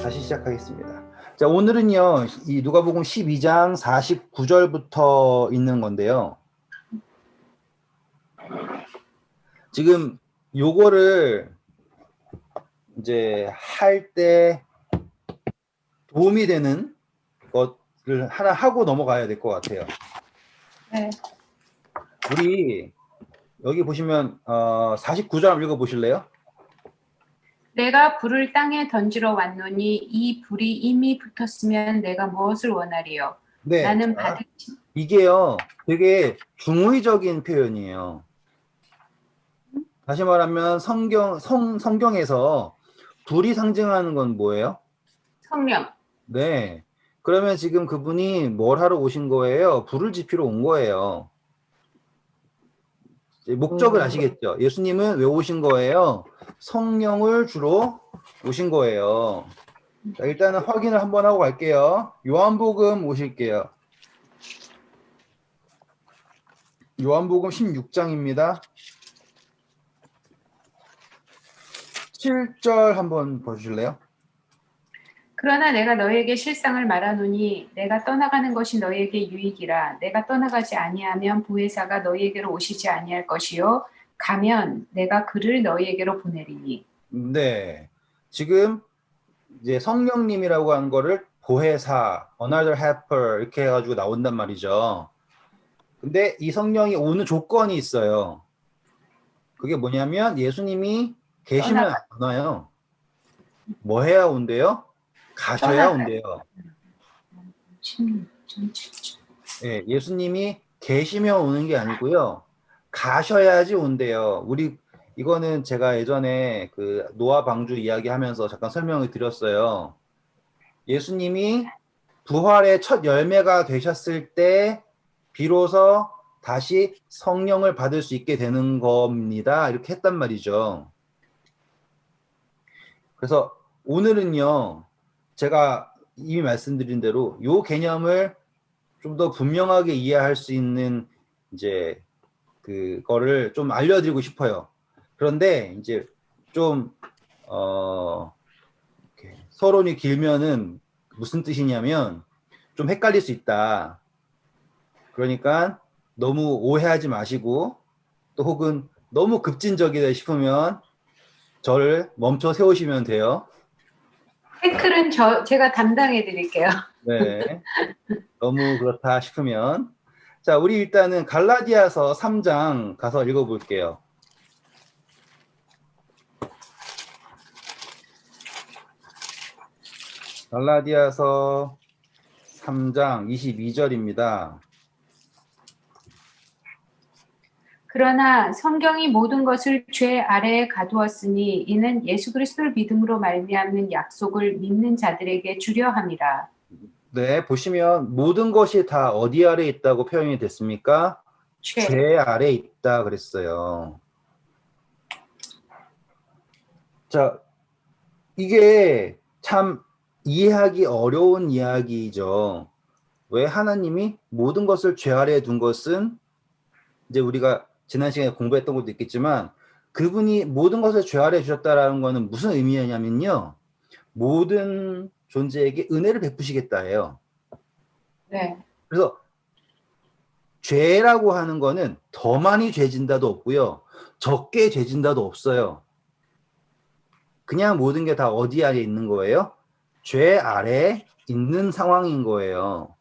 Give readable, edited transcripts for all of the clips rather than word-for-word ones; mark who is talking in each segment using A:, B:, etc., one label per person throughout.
A: 다시 시작하겠습니다. 자, 오늘은요, 이 누가복음 12장 49절부터 있는 건데요. 지금 요거를 이제 할 때 도움이 되는 것을 하나 하고 넘어가야 될 것 같아요.
B: 네.
A: 우리 여기 보시면 49절 한번 읽어보실래요?
B: 내가 불을 땅에 던지러 왔노니 이 불이 이미 붙었으면 내가 무엇을 원하리요?
A: 네,
B: 나는
A: 자,
B: 받을
A: 이게요, 되게 중의적인 표현이에요. 다시 말하면 성경에서 불이 상징하는 건 뭐예요?
B: 성령.
A: 네. 그러면 지금 그분이 뭘 하러 오신 거예요? 불을 지피러 온 거예요. 이제 목적을 아시겠죠? 예수님은 왜 오신 거예요? 성령을 주러 오신 거예요. 자, 일단은 확인을 한번 하고 갈게요. 요한복음 오실게요. 요한복음 16장입니다. 7절 한번 보실래요?
B: 그러나 내가 너에게 실상을 말하노니 내가 떠나가는 것이 너에게 유익이라. 내가 떠나가지 아니하면 보혜사가 너희에게로 오시지 아니할 것이요. 가면 내가 그를 너희에게로 보내리니.
A: 네. 지금 이제 성령님이라고 하는 거를 보혜사, another helper 이렇게 해가지고 나온단 말이죠. 근데 이 성령이 오는 조건이 있어요. 그게 뭐냐면 예수님이 계시면 안 와요. 뭐 해야 온대요? 가셔야 온대요.
B: 16.7절.
A: 예, 예수님이 계시면 오는 게 아니고요. 가셔야지 온대요. 이거는 제가 예전에 그 노아 방주 이야기하면서 잠깐 설명을 드렸어요. 예수님이 부활의 첫 열매가 되셨을 때 비로소 다시 성령을 받을 수 있게 되는 겁니다. 이렇게 했단 말이죠. 그래서 오늘은요, 제가 이미 말씀드린 대로 이 개념을 좀 더 분명하게 이해할 수 있는 이제 그거를 좀 알려드리고 싶어요. 그런데 이제 좀 서론이 길면은 무슨 뜻이냐면 좀 헷갈릴 수 있다. 그러니까 너무 오해하지 마시고 또 혹은 너무 급진적이다 싶으면 저를 멈춰 세우시면 돼요.
B: 태클은 제가 담당해 드릴게요.
A: 네. 너무 그렇다 싶으면. 자, 우리 일단은 갈라디아서 3장 가서 읽어볼게요. 갈라디아서 3장 22절입니다.
B: 그러나 성경이 모든 것을 죄 아래에 가두었으니 이는 예수 그리스도를 믿음으로 말미암는 약속을 믿는 자들에게 주려 함이라.
A: 네, 보시면 모든 것이 다 어디 아래 있다고 표현이 됐습니까? 죄 아래 있다 그랬어요. 자, 이게 참 이해하기 어려운 이야기죠. 왜 하나님이 모든 것을 죄 아래에 둔 것은 이제 우리가 지난 시간에 공부했던 것도 있겠지만 그분이 모든 것을 죄 아래에 주셨다라는 것은 무슨 의미냐면요. 모든 존재에게 은혜를 베푸시겠다예요.
B: 네.
A: 그래서 죄라고 하는 거는 더 많이 죄진다도 없고요. 적게 죄진다도 없어요. 그냥 모든 게 다 어디 아래 있는 거예요? 죄 아래에 있는 상황인 거예요.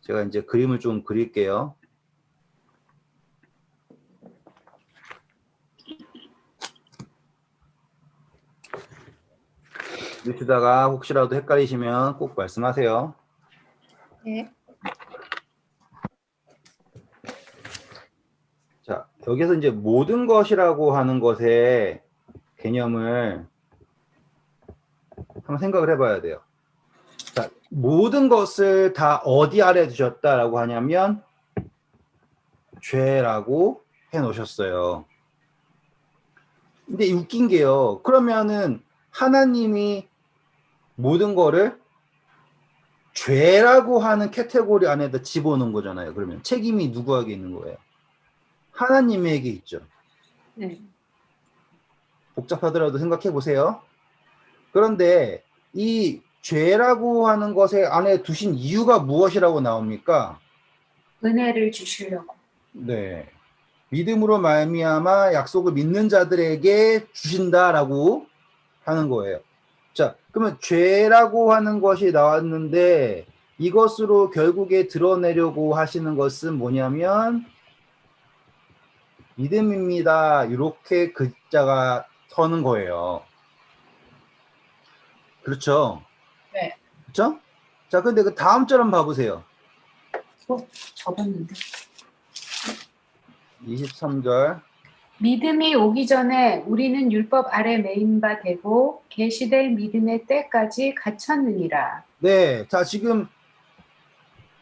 A: 제가 이제 그림을 좀 그릴게요. 밑에다가 혹시라도 헷갈리시면 꼭 말씀하세요.
B: 네.
A: 자, 여기서 이제 모든 것이라고 하는 것의 개념을 한번 생각을 해봐야 돼요. 자, 모든 것을 다 어디 아래 두셨다라고 하냐면 죄라고 해 놓으셨어요. 근데 웃긴 게요. 그러면은 하나님이 모든 거를 죄라고 하는 카테고리 안에다 집어넣은 거잖아요. 그러면 책임이 누구에게 있는 거예요? 하나님에게 있죠.
B: 네.
A: 복잡하더라도 생각해 보세요. 그런데 이 죄라고 하는 것에 안에 두신 이유가 무엇이라고 나옵니까?
B: 은혜를 주시려고.
A: 네. 믿음으로 말미암아 약속을 믿는 자들에게 주신다라고 하는 거예요. 자, 그러면 죄라고 하는 것이 나왔는데 이것으로 결국에 드러내려고 하시는 것은 뭐냐면 믿음입니다. 이렇게 글자가 서는 거예요. 그렇죠?
B: 네.
A: 그렇죠? 자, 근데 그 다음 절 한번 봐보세요.
B: 접었는데.
A: 23절.
B: 믿음이 오기 전에 우리는 율법 아래 매인 바 되고 계시될 믿음의 때까지 갇혔느니라.
A: 네, 자, 지금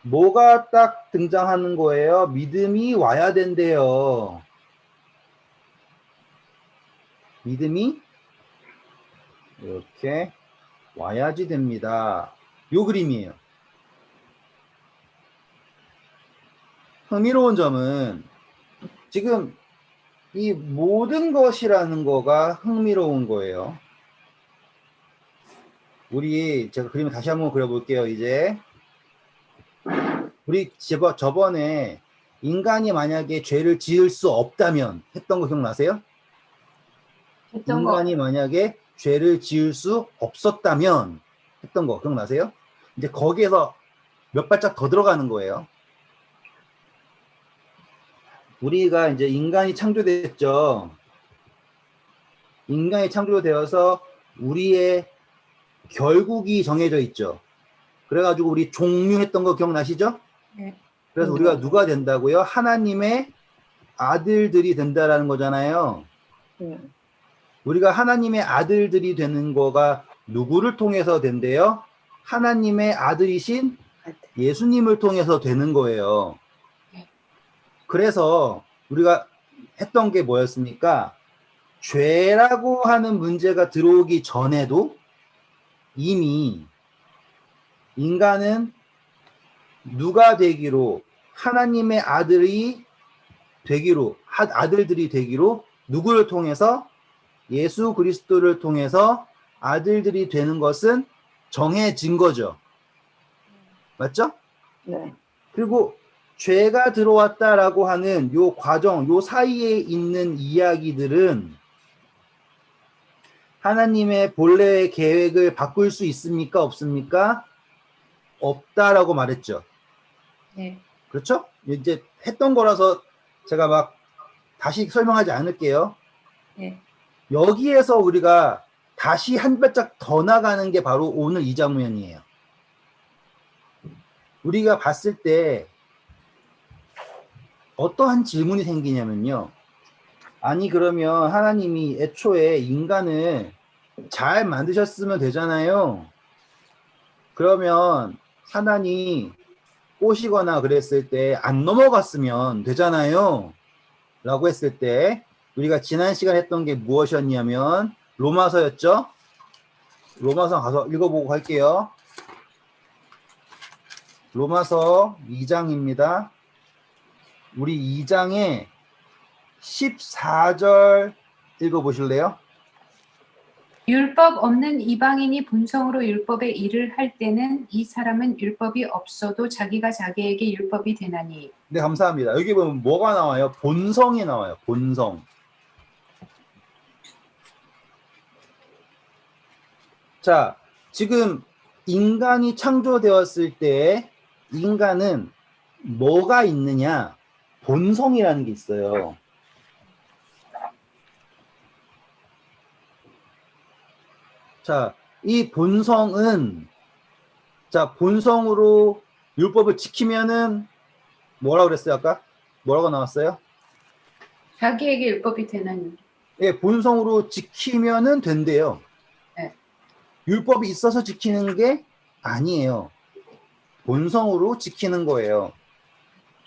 A: 뭐가 딱 등장하는 거예요? 믿음이 와야 된대요. 믿음이 이렇게 와야지 됩니다. 요 그림이에요. 흥미로운 점은 지금 이 모든 것이라는 거가 흥미로운 거예요. 제가 그림을 다시 한번 그려볼게요, 이제. 우리 저번에 인간이 만약에 죄를 지을 수 없다면 했던 거 기억나세요?
B: 했던 거.
A: 인간이 만약에 죄를 지을 수 없었다면 했던 거 기억나세요? 이제 거기에서 몇 발짝 더 들어가는 거예요. 우리가 이제 인간이 창조됐죠. 인간이 창조되어서 우리의 결국이 정해져 있죠. 그래가지고 우리 종류했던 거 기억나시죠?
B: 네.
A: 그래서 우리가 누가 된다고요? 하나님의 아들들이 된다라는 거잖아요. 우리가 하나님의 아들들이 되는 거가 누구를 통해서 된대요? 하나님의 아들이신 예수님을 통해서 되는 거예요. 그래서 우리가 했던 게 뭐였습니까? 죄라고 하는 문제가 들어오기 전에도 이미 인간은 누가 되기로 하나님의 아들들이 되기로 누구를 통해서 예수 그리스도를 통해서 아들들이 되는 것은 정해진 거죠. 맞죠?
C: 네.
A: 그리고 죄가 들어왔다라고 하는 요 과정, 요 사이에 있는 이야기들은 하나님의 본래의 계획을 바꿀 수 있습니까? 없습니까? 없다라고 말했죠.
B: 네.
A: 그렇죠? 이제 했던 거라서 제가 막 다시 설명하지 않을게요.
B: 네.
A: 여기에서 우리가 다시 한 발짝 더 나가는 게 바로 오늘 이 장면이에요. 우리가 봤을 때 어떠한 질문이 생기냐면요. 아니 그러면 하나님이 애초에 인간을 잘 만드셨으면 되잖아요. 그러면 하나님 꼬시거나 그랬을 때 안 넘어갔으면 되잖아요. 라고 했을 때 우리가 지난 시간에 했던 게 무엇이었냐면 로마서였죠. 로마서 가서 읽어보고 갈게요. 로마서 2장입니다. 우리 2장에 14절 읽어보실래요?
B: 율법 없는 이방인이 본성으로 율법의 일을 할 때는 이 사람은 율법이 없어도 자기가 자기에게 율법이 되나니.
A: 네, 감사합니다. 여기 보면 뭐가 나와요? 본성이 나와요. 본성. 자, 지금 인간이 창조되었을 때 인간은 뭐가 있느냐? 본성이라는 게 있어요. 자, 이 본성은 본성으로 율법을 지키면은 뭐라고 그랬어요, 아까? 뭐라고 나왔어요?
B: 자기에게 율법이 되나니.
A: 예, 본성으로 지키면은 된대요.
B: 네.
A: 율법이 있어서 지키는 게 아니에요. 본성으로 지키는 거예요.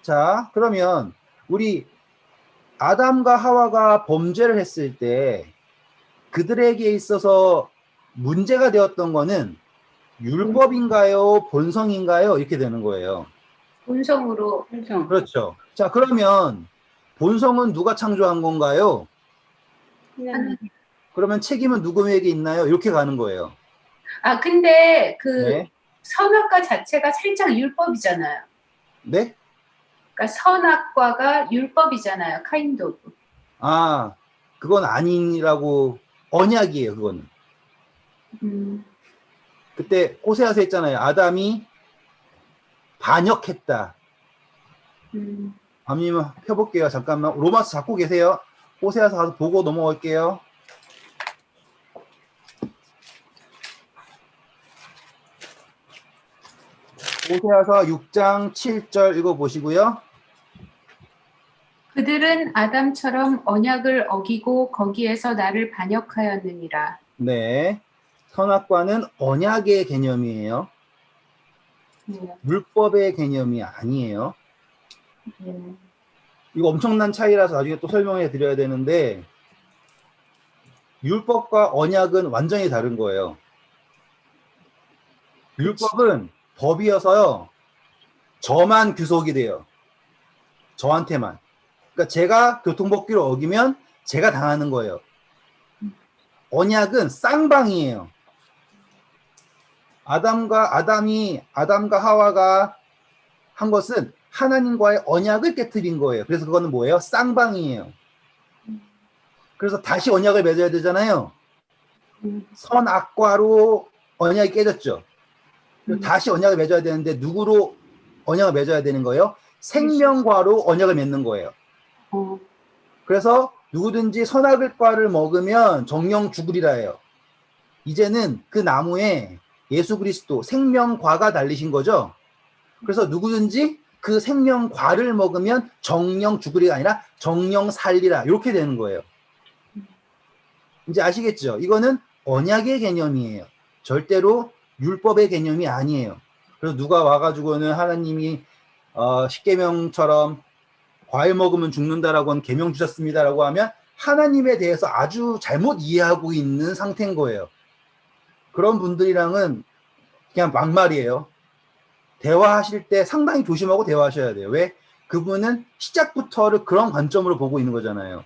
A: 자, 그러면 우리 아담과 하와가 범죄를 했을 때 그들에게 있어서 문제가 되었던 거는 율법인가요? 본성인가요? 이렇게 되는 거예요.
B: 본성으로.
C: 본성.
A: 그렇죠. 자, 그러면 본성은 누가 창조한 건가요?
C: 하나님.
A: 그러면 책임은 누구에게 있나요? 이렇게 가는 거예요.
B: 아, 근데 그
A: 네.
B: 선악과 자체가 살짝 율법이잖아요.
A: 네?
B: 그러니까 선악과가 율법이잖아요. 카인드 오브.
A: 아, 그건 아니라고 언약이에요, 그거는.
B: 음,
A: 그때 호세아서 했잖아요. 아담이 반역했다.
B: 음.
A: 아님 펴볼게요. 잠깐만. 로마서 잡고 계세요. 호세아서 가서 보고 넘어갈게요. 호세아서 6장 7절 읽어보시고요.
B: 그들은 아담처럼 언약을 어기고 거기에서 나를 반역하였느니라.
A: 네. 선악과는 언약의 개념이에요.
B: 네,
A: 율법의 개념이 아니에요.
B: 네.
A: 이거 엄청난 차이라서 나중에 또 설명해 드려야 되는데, 율법과 언약은 완전히 다른 거예요.
B: 그치.
A: 율법은 법이어서요, 저만 규속이 돼요. 저한테만. 그러니까 제가 교통법규를 어기면 제가 당하는 거예요. 언약은 쌍방이에요. 아담과 하와가 한 것은 하나님과의 언약을 깨뜨린 거예요. 그래서 그거는 뭐예요? 쌍방이에요. 그래서 다시 언약을 맺어야 되잖아요. 선악과로 언약이 깨졌죠. 다시 언약을 맺어야 되는데 누구로 언약을 맺어야 되는 거예요? 생명과로 언약을 맺는 거예요.
B: 어,
A: 그래서 누구든지 선악을 과를 먹으면 정령 죽으리라 해요. 이제는 그 나무에 예수 그리스도 생명과가 달리신 거죠. 그래서 누구든지 그 생명과를 먹으면 정령 죽으리가 아니라 정령 살리라 이렇게 되는 거예요. 이제 아시겠죠? 이거는 언약의 개념이에요. 절대로 율법의 개념이 아니에요. 그래서 누가 와가지고는 하나님이 십계명처럼 과일 먹으면 죽는다라고는 계명 주셨습니다라고 하면 하나님에 대해서 아주 잘못 이해하고 있는 상태인 거예요. 그런 분들이랑은 그냥 막말이에요. 대화하실 때 상당히 조심하고 대화하셔야 돼요. 왜? 그분은 시작부터를 그런 관점으로 보고 있는 거잖아요.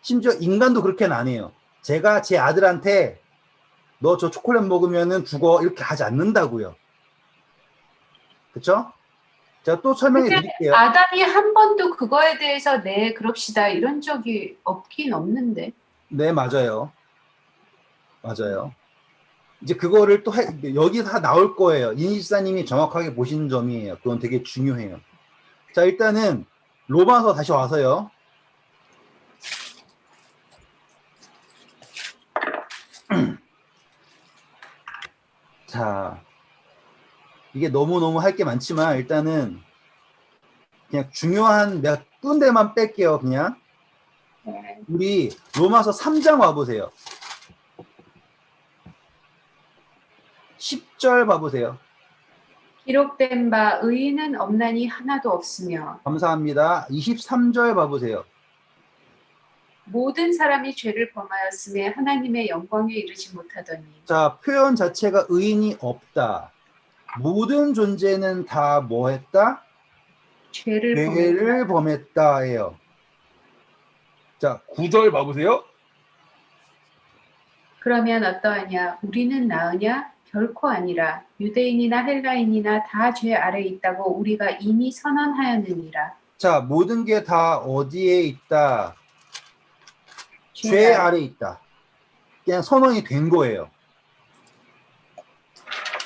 A: 심지어 인간도 그렇게는 안 해요. 제가 제 아들한테 너 저 초콜릿 먹으면 죽어 이렇게 하지 않는다고요. 그쵸? 제가 또 설명해
B: 근데
A: 드릴게요.
B: 아담이 한 번도 그거에 대해서 네, 그럽시다. 이런 적이 없긴 없는데.
A: 네, 맞아요. 맞아요. 이제 그거를 또 여기서 다 나올 거예요. 이니시사님이 정확하게 보시는 점이에요. 그건 되게 중요해요. 자, 일단은 로마서 다시 와서요. 자, 이게 너무너무 할 게 많지만 일단은 그냥 중요한 몇 군데만 뺄게요. 그냥
B: 네.
A: 우리 로마서 3장 와보세요. 10절 봐보세요.
B: 기록된 바 의인은 없나니 하나도 없으며
A: 감사합니다. 23절 봐보세요.
B: 모든 사람이 죄를 범하였음에 하나님의 영광에 이르지 못하더니.
A: 자, 표현 자체가 의인이 없다. 모든 존재는 다 뭐 했다?
B: 죄를 범했다.
A: 죄를 범했다예요. 자, 9절 봐보세요.
B: 그러면 어떠하냐? 우리는 나으냐? 결코 아니라. 유대인이나 헬라인이나 다 죄 아래 있다고 우리가 이미 선언하였느니라.
A: 자, 모든 게 다 어디에 있다?
B: 죄
A: 죄
B: 아래.
A: 아래 있다. 그냥 선언이 된 거예요.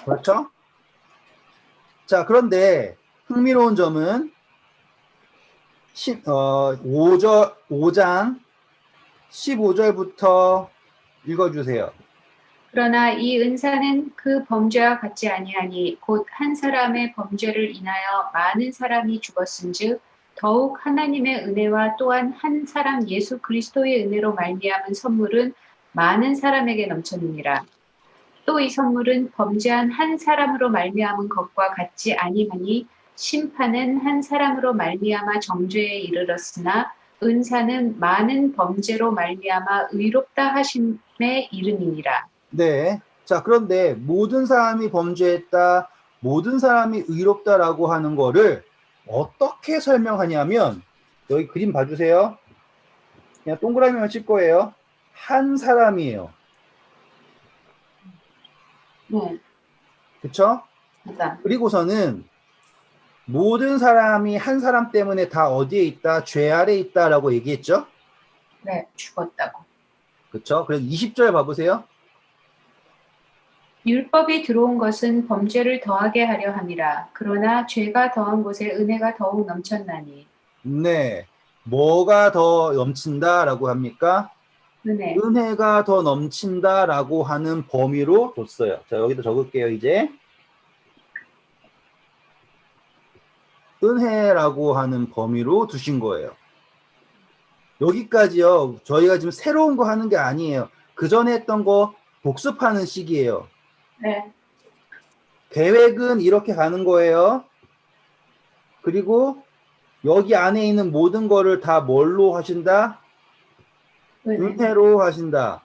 A: 그렇죠? 자, 그런데 흥미로운 점은 5장 15절부터 읽어주세요.
B: 그러나 이 은사는 그 범죄와 같지 아니하니 곧 한 사람의 범죄를 인하여 많은 사람이 죽었은즉 더욱 하나님의 은혜와 또한 한 사람 예수 그리스도의 은혜로 말미암은 선물은 많은 사람에게 넘쳤느니라. 또 이 선물은 범죄한 한 사람으로 말미암은 것과 같지 아니하니 심판은 한 사람으로 말미암아 정죄에 이르렀으나 은사는 많은 범죄로 말미암아 의롭다 하심에 이름이니라.
A: 네. 자, 그런데 모든 사람이 범죄했다, 모든 사람이 의롭다라고 하는 거를 어떻게 설명하냐면, 여기 그림 봐주세요. 그냥 동그라미만 칠 거예요. 한 사람이에요.
B: 네,
A: 그쵸?
B: 맞아.
A: 그리고서는 모든 사람이 한 사람 때문에 다 어디에 있다? 죄 아래 있다라고 얘기했죠?
B: 네, 죽었다고.
A: 그쵸? 그래서 20절 봐보세요.
B: 율법이 들어온 것은 범죄를 더하게 하려 함이라. 그러나 죄가 더한 곳에 은혜가 더욱 넘쳤나니.
A: 네. 뭐가 더 넘친다라고 합니까?
B: 은혜.
A: 은혜가 더 넘친다라고 하는 범위로 뒀어요. 자, 여기다 적을게요, 이제. 은혜라고 하는 범위로 두신 거예요. 여기까지요. 저희가 지금 새로운 거 하는 게 아니에요. 그 전에 했던 거 복습하는 시기예요.
B: 네,
A: 계획은 이렇게 가는 거예요. 그리고 여기 안에 있는 모든 거를 다 뭘로 하신다?
B: 은혜.
A: 은혜로 하신다.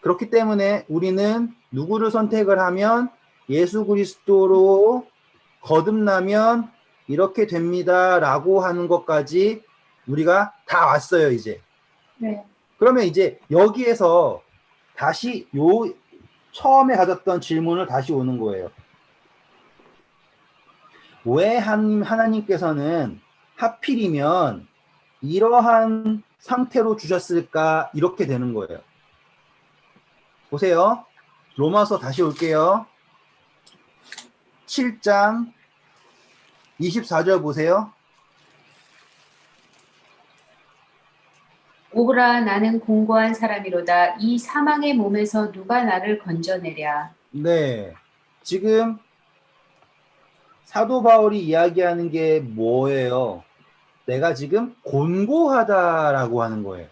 A: 그렇기 때문에 우리는 누구를 선택을 하면 예수 그리스도로 거듭나면 이렇게 됩니다라고 하는 것까지 우리가 다 왔어요, 이제.
B: 네,
A: 그러면 이제 여기에서 다시 요 처음에 가졌던 질문을 다시 오는 거예요. 왜 하나님께서는 하필이면 이러한 상태로 주셨을까? 이렇게 되는 거예요. 보세요. 로마서 다시 올게요. 7장 24절 보세요.
B: 오라 나는 공고한 사람이로다. 이 사망의 몸에서 누가 나를 건져내랴.
A: 네. 지금 사도 바울이 이야기하는 게 뭐예요? 내가 지금 곤고하다라고 하는 거예요.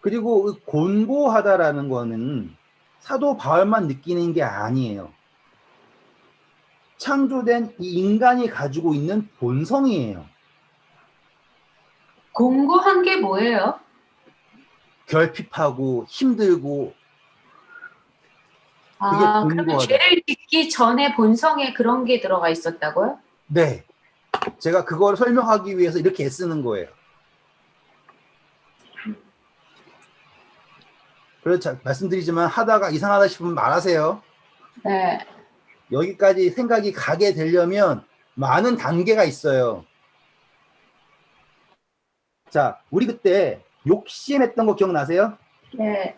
A: 그리고 그 곤고하다라는 거는 사도 바울만 느끼는 게 아니에요. 창조된 이 인간이 가지고 있는 본성이에요.
B: 공고한 게 뭐예요?
A: 결핍하고 힘들고 그게
B: 아, 그러면
A: 곤고하다.
B: 죄를 짓기 전에 본성에 그런 게 들어가 있었다고요?
A: 네. 제가 그걸 설명하기 위해서 이렇게 애쓰는 거예요. 그래서 말씀드리지만 하다가 이상하다 싶으면 말하세요.
B: 네,
A: 여기까지 생각이 가게 되려면 많은 단계가 있어요. 자, 우리 그때 욕심했던 거 기억나세요?
B: 네,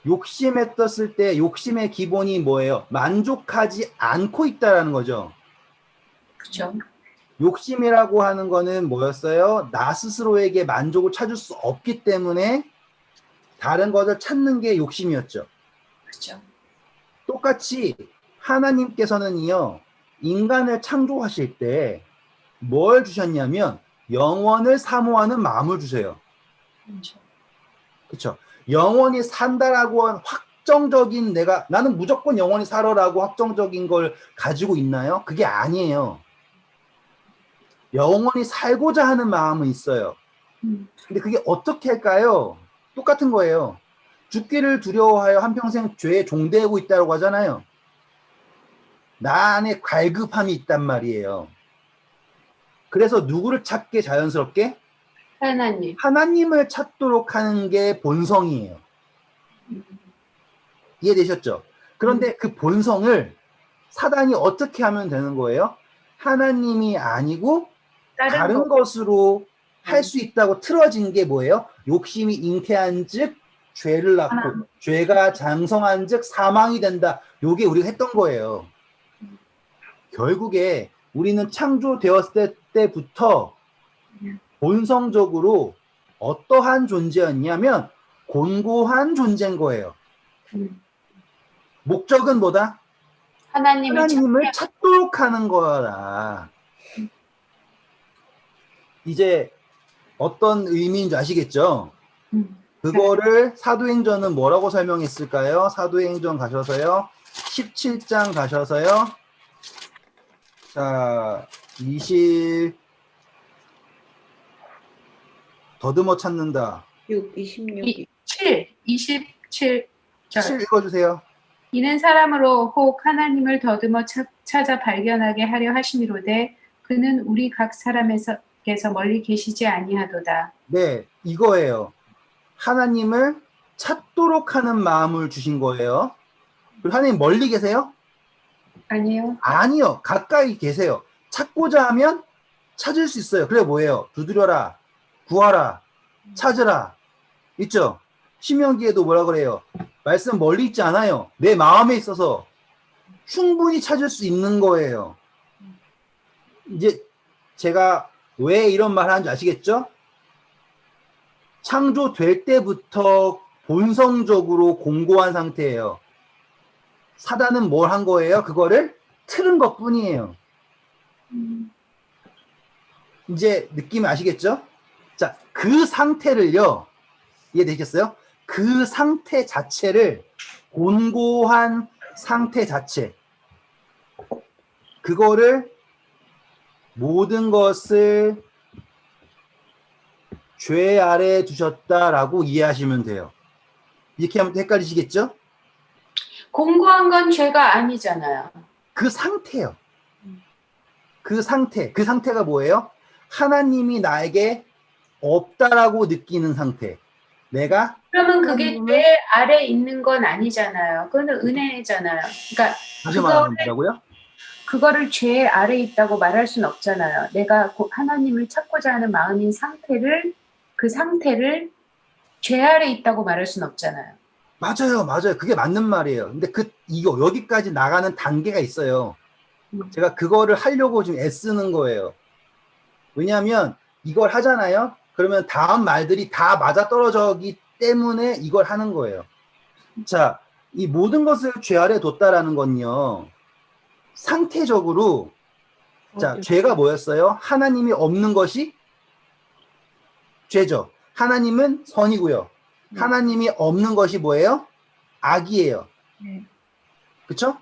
A: 욕심했었을 때 욕심의 기본이 뭐예요? 만족하지 않고 있다라는 거죠.
B: 그죠.
A: 욕심이라고 하는 거는 뭐였어요? 나 스스로에게 만족을 찾을 수 없기 때문에 다른 것을 찾는 게 욕심이었죠.
B: 그죠.
A: 똑같이 하나님께서는요, 인간을 창조하실 때 뭘 주셨냐면 영원을 사모하는 마음을 주세요.
B: 그죠.
A: 그렇죠? 영원히 산다라고 한 확정적인 나는 무조건 영원히 살아라고 확정적인 걸 가지고 있나요? 그게 아니에요. 영원히 살고자 하는 마음은 있어요. 근데 그게 어떻게 할까요? 똑같은 거예요. 죽기를 두려워하여 한평생 죄에 종대하고 있다고 하잖아요. 나 안에 갈급함이 있단 말이에요. 그래서 누구를 찾게 자연스럽게?
B: 하나님.
A: 하나님을 찾도록 하는 게 본성이에요. 이해되셨죠? 그런데 그 본성을 사단이 어떻게 하면 되는 거예요? 하나님이 아니고
B: 다른
A: 다른
B: 거.
A: 것으로 할 수 있다고 틀어진 게 뭐예요? 욕심이 잉태한 즉 죄를 낳고
B: 하나.
A: 죄가 장성한 즉 사망이 된다. 요게 우리가 했던 거예요. 결국에 우리는 창조되었을 때부터 본성적으로 어떠한 존재였냐면 곤고한 존재인 거예요. 목적은 뭐다?
B: 하나님을
A: 하나님을
B: 찾게.
A: 찾도록 하는 거라. 이제 어떤 의미인 줄 아시겠죠?
B: 네.
A: 그거를 사도행전은 뭐라고 설명했을까요? 사도행전 가셔서요. 17장 가셔서요. 자, 더듬어 찾는다.
B: 27절.
A: 7 읽어주세요.
B: 이는 사람으로 혹 하나님을 더듬어 찾아 발견하게 하려 하심이로되 그는 우리 각 사람에게서 멀리 계시지 아니하도다.
A: 네, 이거예요. 하나님을 찾도록 하는 마음을 주신 거예요. 그리고 하나님 멀리 계세요?
B: 아니요.
A: 아니요. 가까이 계세요. 찾고자 하면 찾을 수 있어요. 그래 뭐예요? 두드려라, 구하라, 찾으라. 있죠? 신명기에도 뭐라 그래요? 말씀 멀리 있지 않아요. 내 마음에 있어서 충분히 찾을 수 있는 거예요. 이제 제가 왜 이런 말 하는지 아시겠죠? 창조될 때부터 본성적으로 공고한 상태예요. 사단은 뭘 한 거예요? 그거를 틀은 것 뿐이에요. 이제 느낌이 아시겠죠? 자, 그 상태를요, 이해되셨어요? 그 상태 자체를, 곤고한 상태 자체, 그거를 모든 것을 죄 아래에 두셨다라고 이해하시면 돼요. 이렇게 하면 헷갈리시겠죠?
B: 공고한 건 죄가 아니잖아요.
A: 그 상태요. 그 상태. 그 상태가 뭐예요? 하나님이 나에게 없다라고 느끼는 상태. 내가
B: 그러면 그게
A: 하나님을
B: 죄 아래 있는 건 아니잖아요. 그거는 은혜잖아요. 그러니까
A: 다시 말하면 뭐라고요?
B: 그거를 죄 아래 있다고 말할 수는 없잖아요. 내가 하나님을 찾고자 하는 마음인 상태를 그 상태를 죄 아래 있다고 말할 수는 없잖아요.
A: 맞아요, 맞아요. 그게 맞는 말이에요. 근데 이거 여기까지 나가는 단계가 있어요. 제가 그거를 하려고 지금 애쓰는 거예요. 왜냐하면 이걸 하잖아요. 그러면 다음 말들이 다 맞아떨어지기 때문에 이걸 하는 거예요. 자, 이 모든 것을 죄 아래 뒀다라는 건요. 상태적으로 자, 죄가 뭐였어요? 하나님이 없는 것이 죄죠. 하나님은 선이고요. 하나님이 없는 것이 뭐예요? 악이에요. 그렇죠?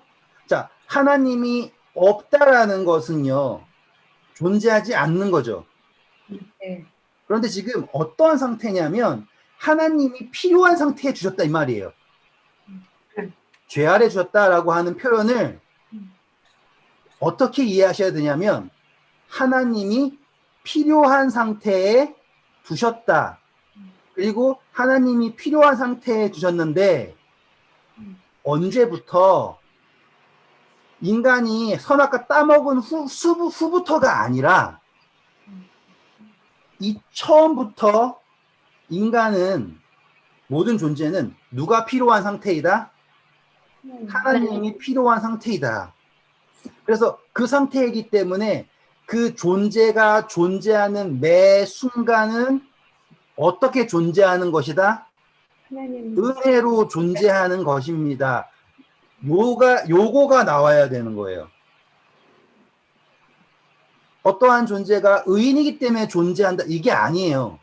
A: 자, 하나님이 없다라는 것은요. 존재하지 않는 거죠.
B: 네.
A: 그런데 지금 어떠한 상태냐면 하나님이 필요한 상태에 주셨다 이 말이에요. 죄 아래 주셨다라고 하는 표현을 어떻게 이해하셔야 되냐면 하나님이 필요한 상태에 두셨다. 그리고 하나님이 필요한 상태에 두셨는데 언제부터 인간이 선악과 따먹은 후부터가 아니라 이 처음부터 인간은 모든 존재는 누가 필요한 상태이다? 하나님이 필요한 상태이다. 그래서 그 상태이기 때문에 그 존재가 존재하는 매 순간은 어떻게 존재하는 것이다? 은혜로 존재하는 것입니다. 요거가 나와야 되는 거예요. 어떠한 존재가 의인이기 때문에 존재한다. 이게 아니에요.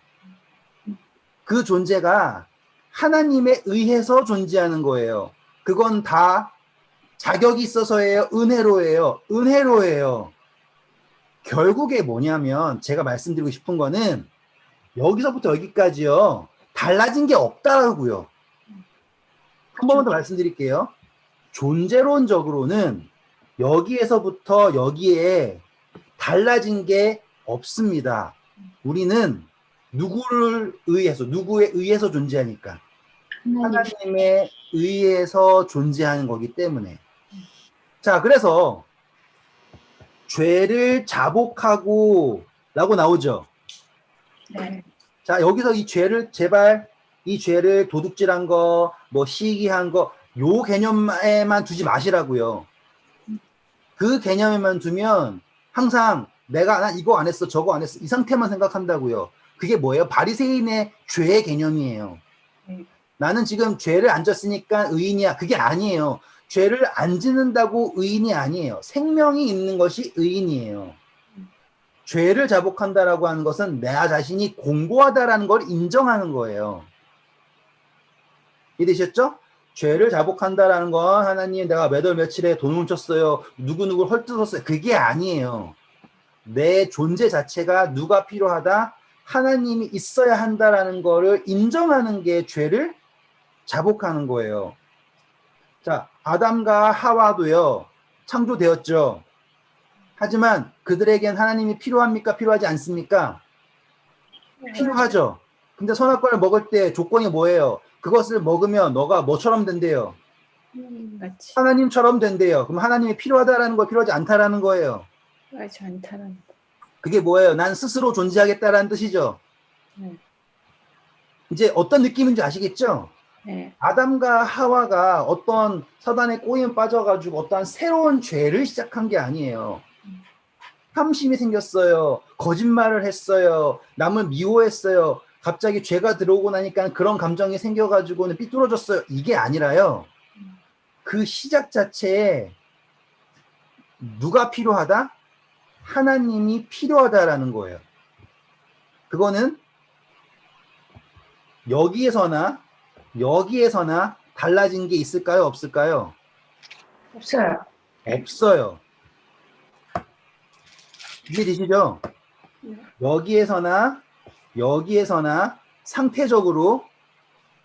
A: 그 존재가 하나님에 의해서 존재하는 거예요. 그건 다 자격이 있어서예요. 은혜로예요. 은혜로예요. 결국에 뭐냐면 제가 말씀드리고 싶은 거는 여기서부터 여기까지요. 달라진 게 없다고요. 한 번만 더 말씀드릴게요. 존재론적으로는 여기에서부터 여기에 달라진 게 없습니다. 우리는 누구에 의해서 존재하니까. 하나님에 의해서 존재하는 거기 때문에. 자, 그래서 죄를 자복하고 라고 나오죠.
B: 네.
A: 자, 여기서 이 죄를 제발 이 죄를 도둑질한 거, 뭐 시기한 거, 요 개념에만 두지 마시라고요. 그 개념에만 두면 항상 내가 나 이거 안 했어, 저거 안 했어 이 상태만 생각한다고요. 그게 뭐예요? 바리새인의 죄의 개념이에요. 나는 지금 죄를 안 졌으니까 의인이야. 그게 아니에요. 죄를 안 짓는다고 의인이 아니에요. 생명이 있는 것이 의인이에요. 죄를 자복한다라고 하는 것은 내 자신이 공고하다라는 걸 인정하는 거예요. 이해되셨죠? 죄를 자복한다라는 건 하나님 내가 몇 월 며칠에 돈 훔쳤어요. 누구누구 헐뜯었어요. 그게 아니에요. 내 존재 자체가 누가 필요하다? 하나님이 있어야 한다라는 거를 인정하는 게 죄를 자복하는 거예요. 자, 아담과 하와도요. 창조되었죠. 하지만 그들에겐 하나님이 필요합니까? 필요하지 않습니까? 필요하죠. 근데 선악과를 먹을 때 조건이 뭐예요? 그것을 먹으면 너가 뭐처럼 된대요?
C: 같이
A: 하나님처럼 된대요. 그럼 하나님이 필요하다라는 거 필요하지 않다라는 거예요.
C: 하지 않다는 거.
A: 그게 뭐예요? 난 스스로 존재하겠다라는 뜻이죠.
C: 네.
A: 이제 어떤 느낌인지 아시겠죠?
C: 네.
A: 아담과 하와가 어떤 사단의 꼬임에 빠져가지고 어떠한 새로운 죄를 시작한 게 아니에요. 탐심이 생겼어요. 거짓말을 했어요. 남을 미워했어요. 갑자기 죄가 들어오고 나니까 그런 감정이 생겨가지고는 삐뚤어졌어요. 이게 아니라요. 그 시작 자체에 누가 필요하다? 하나님이 필요하다라는 거예요. 그거는 여기에서나 달라진 게 있을까요? 없을까요?
B: 없어요.
A: 없어요. 이해되시죠? 여기에서나 상태적으로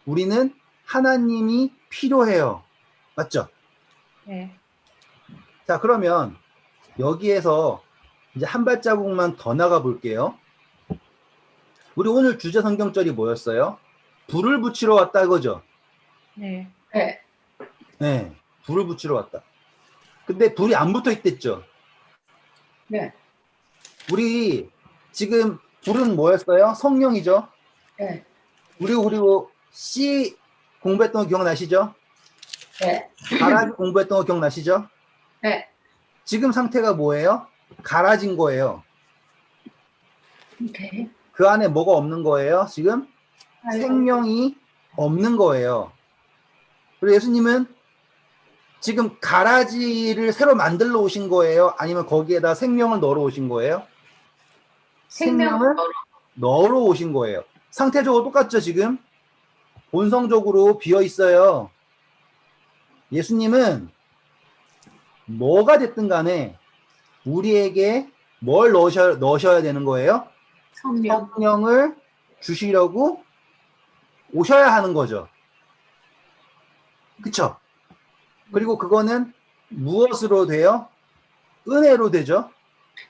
A: 우리는 하나님이 필요해요. 맞죠?
C: 네.
A: 자, 그러면 여기에서 이제 한 발자국만 더 나가 볼게요. 우리 오늘 주제 성경절이 뭐였어요? 불을 붙이러 왔다 이거죠?
C: 네.
B: 네.
A: 네, 불을 붙이러 왔다. 근데 불이 안 붙어 있댔죠?
B: 네.
A: 우리 지금 불은 뭐였어요? 성령이죠?
B: 네.
A: 그리고 C 공부했던 거 기억나시죠?
B: 네.
A: 가라지 공부했던 거 기억나시죠?
B: 네.
A: 지금 상태가 뭐예요? 갈아진 거예요.
B: 오케이.
A: 그 안에 뭐가 없는 거예요? 지금
B: 아이고.
A: 생명이 없는 거예요. 그리고 예수님은 지금 가라지를 새로 만들러 오신 거예요? 아니면 거기에다 생명을 넣으러 오신 거예요? 생명을 넣으러 오신 거예요. 상태적으로 똑같죠, 지금? 본성적으로 비어 있어요. 예수님은 뭐가 됐든 간에 우리에게 뭘 넣으셔야 되는 거예요?
B: 성령.
A: 성령을 주시려고 오셔야 하는 거죠. 그쵸? 그리고 그거는 무엇으로 돼요? 은혜로 되죠.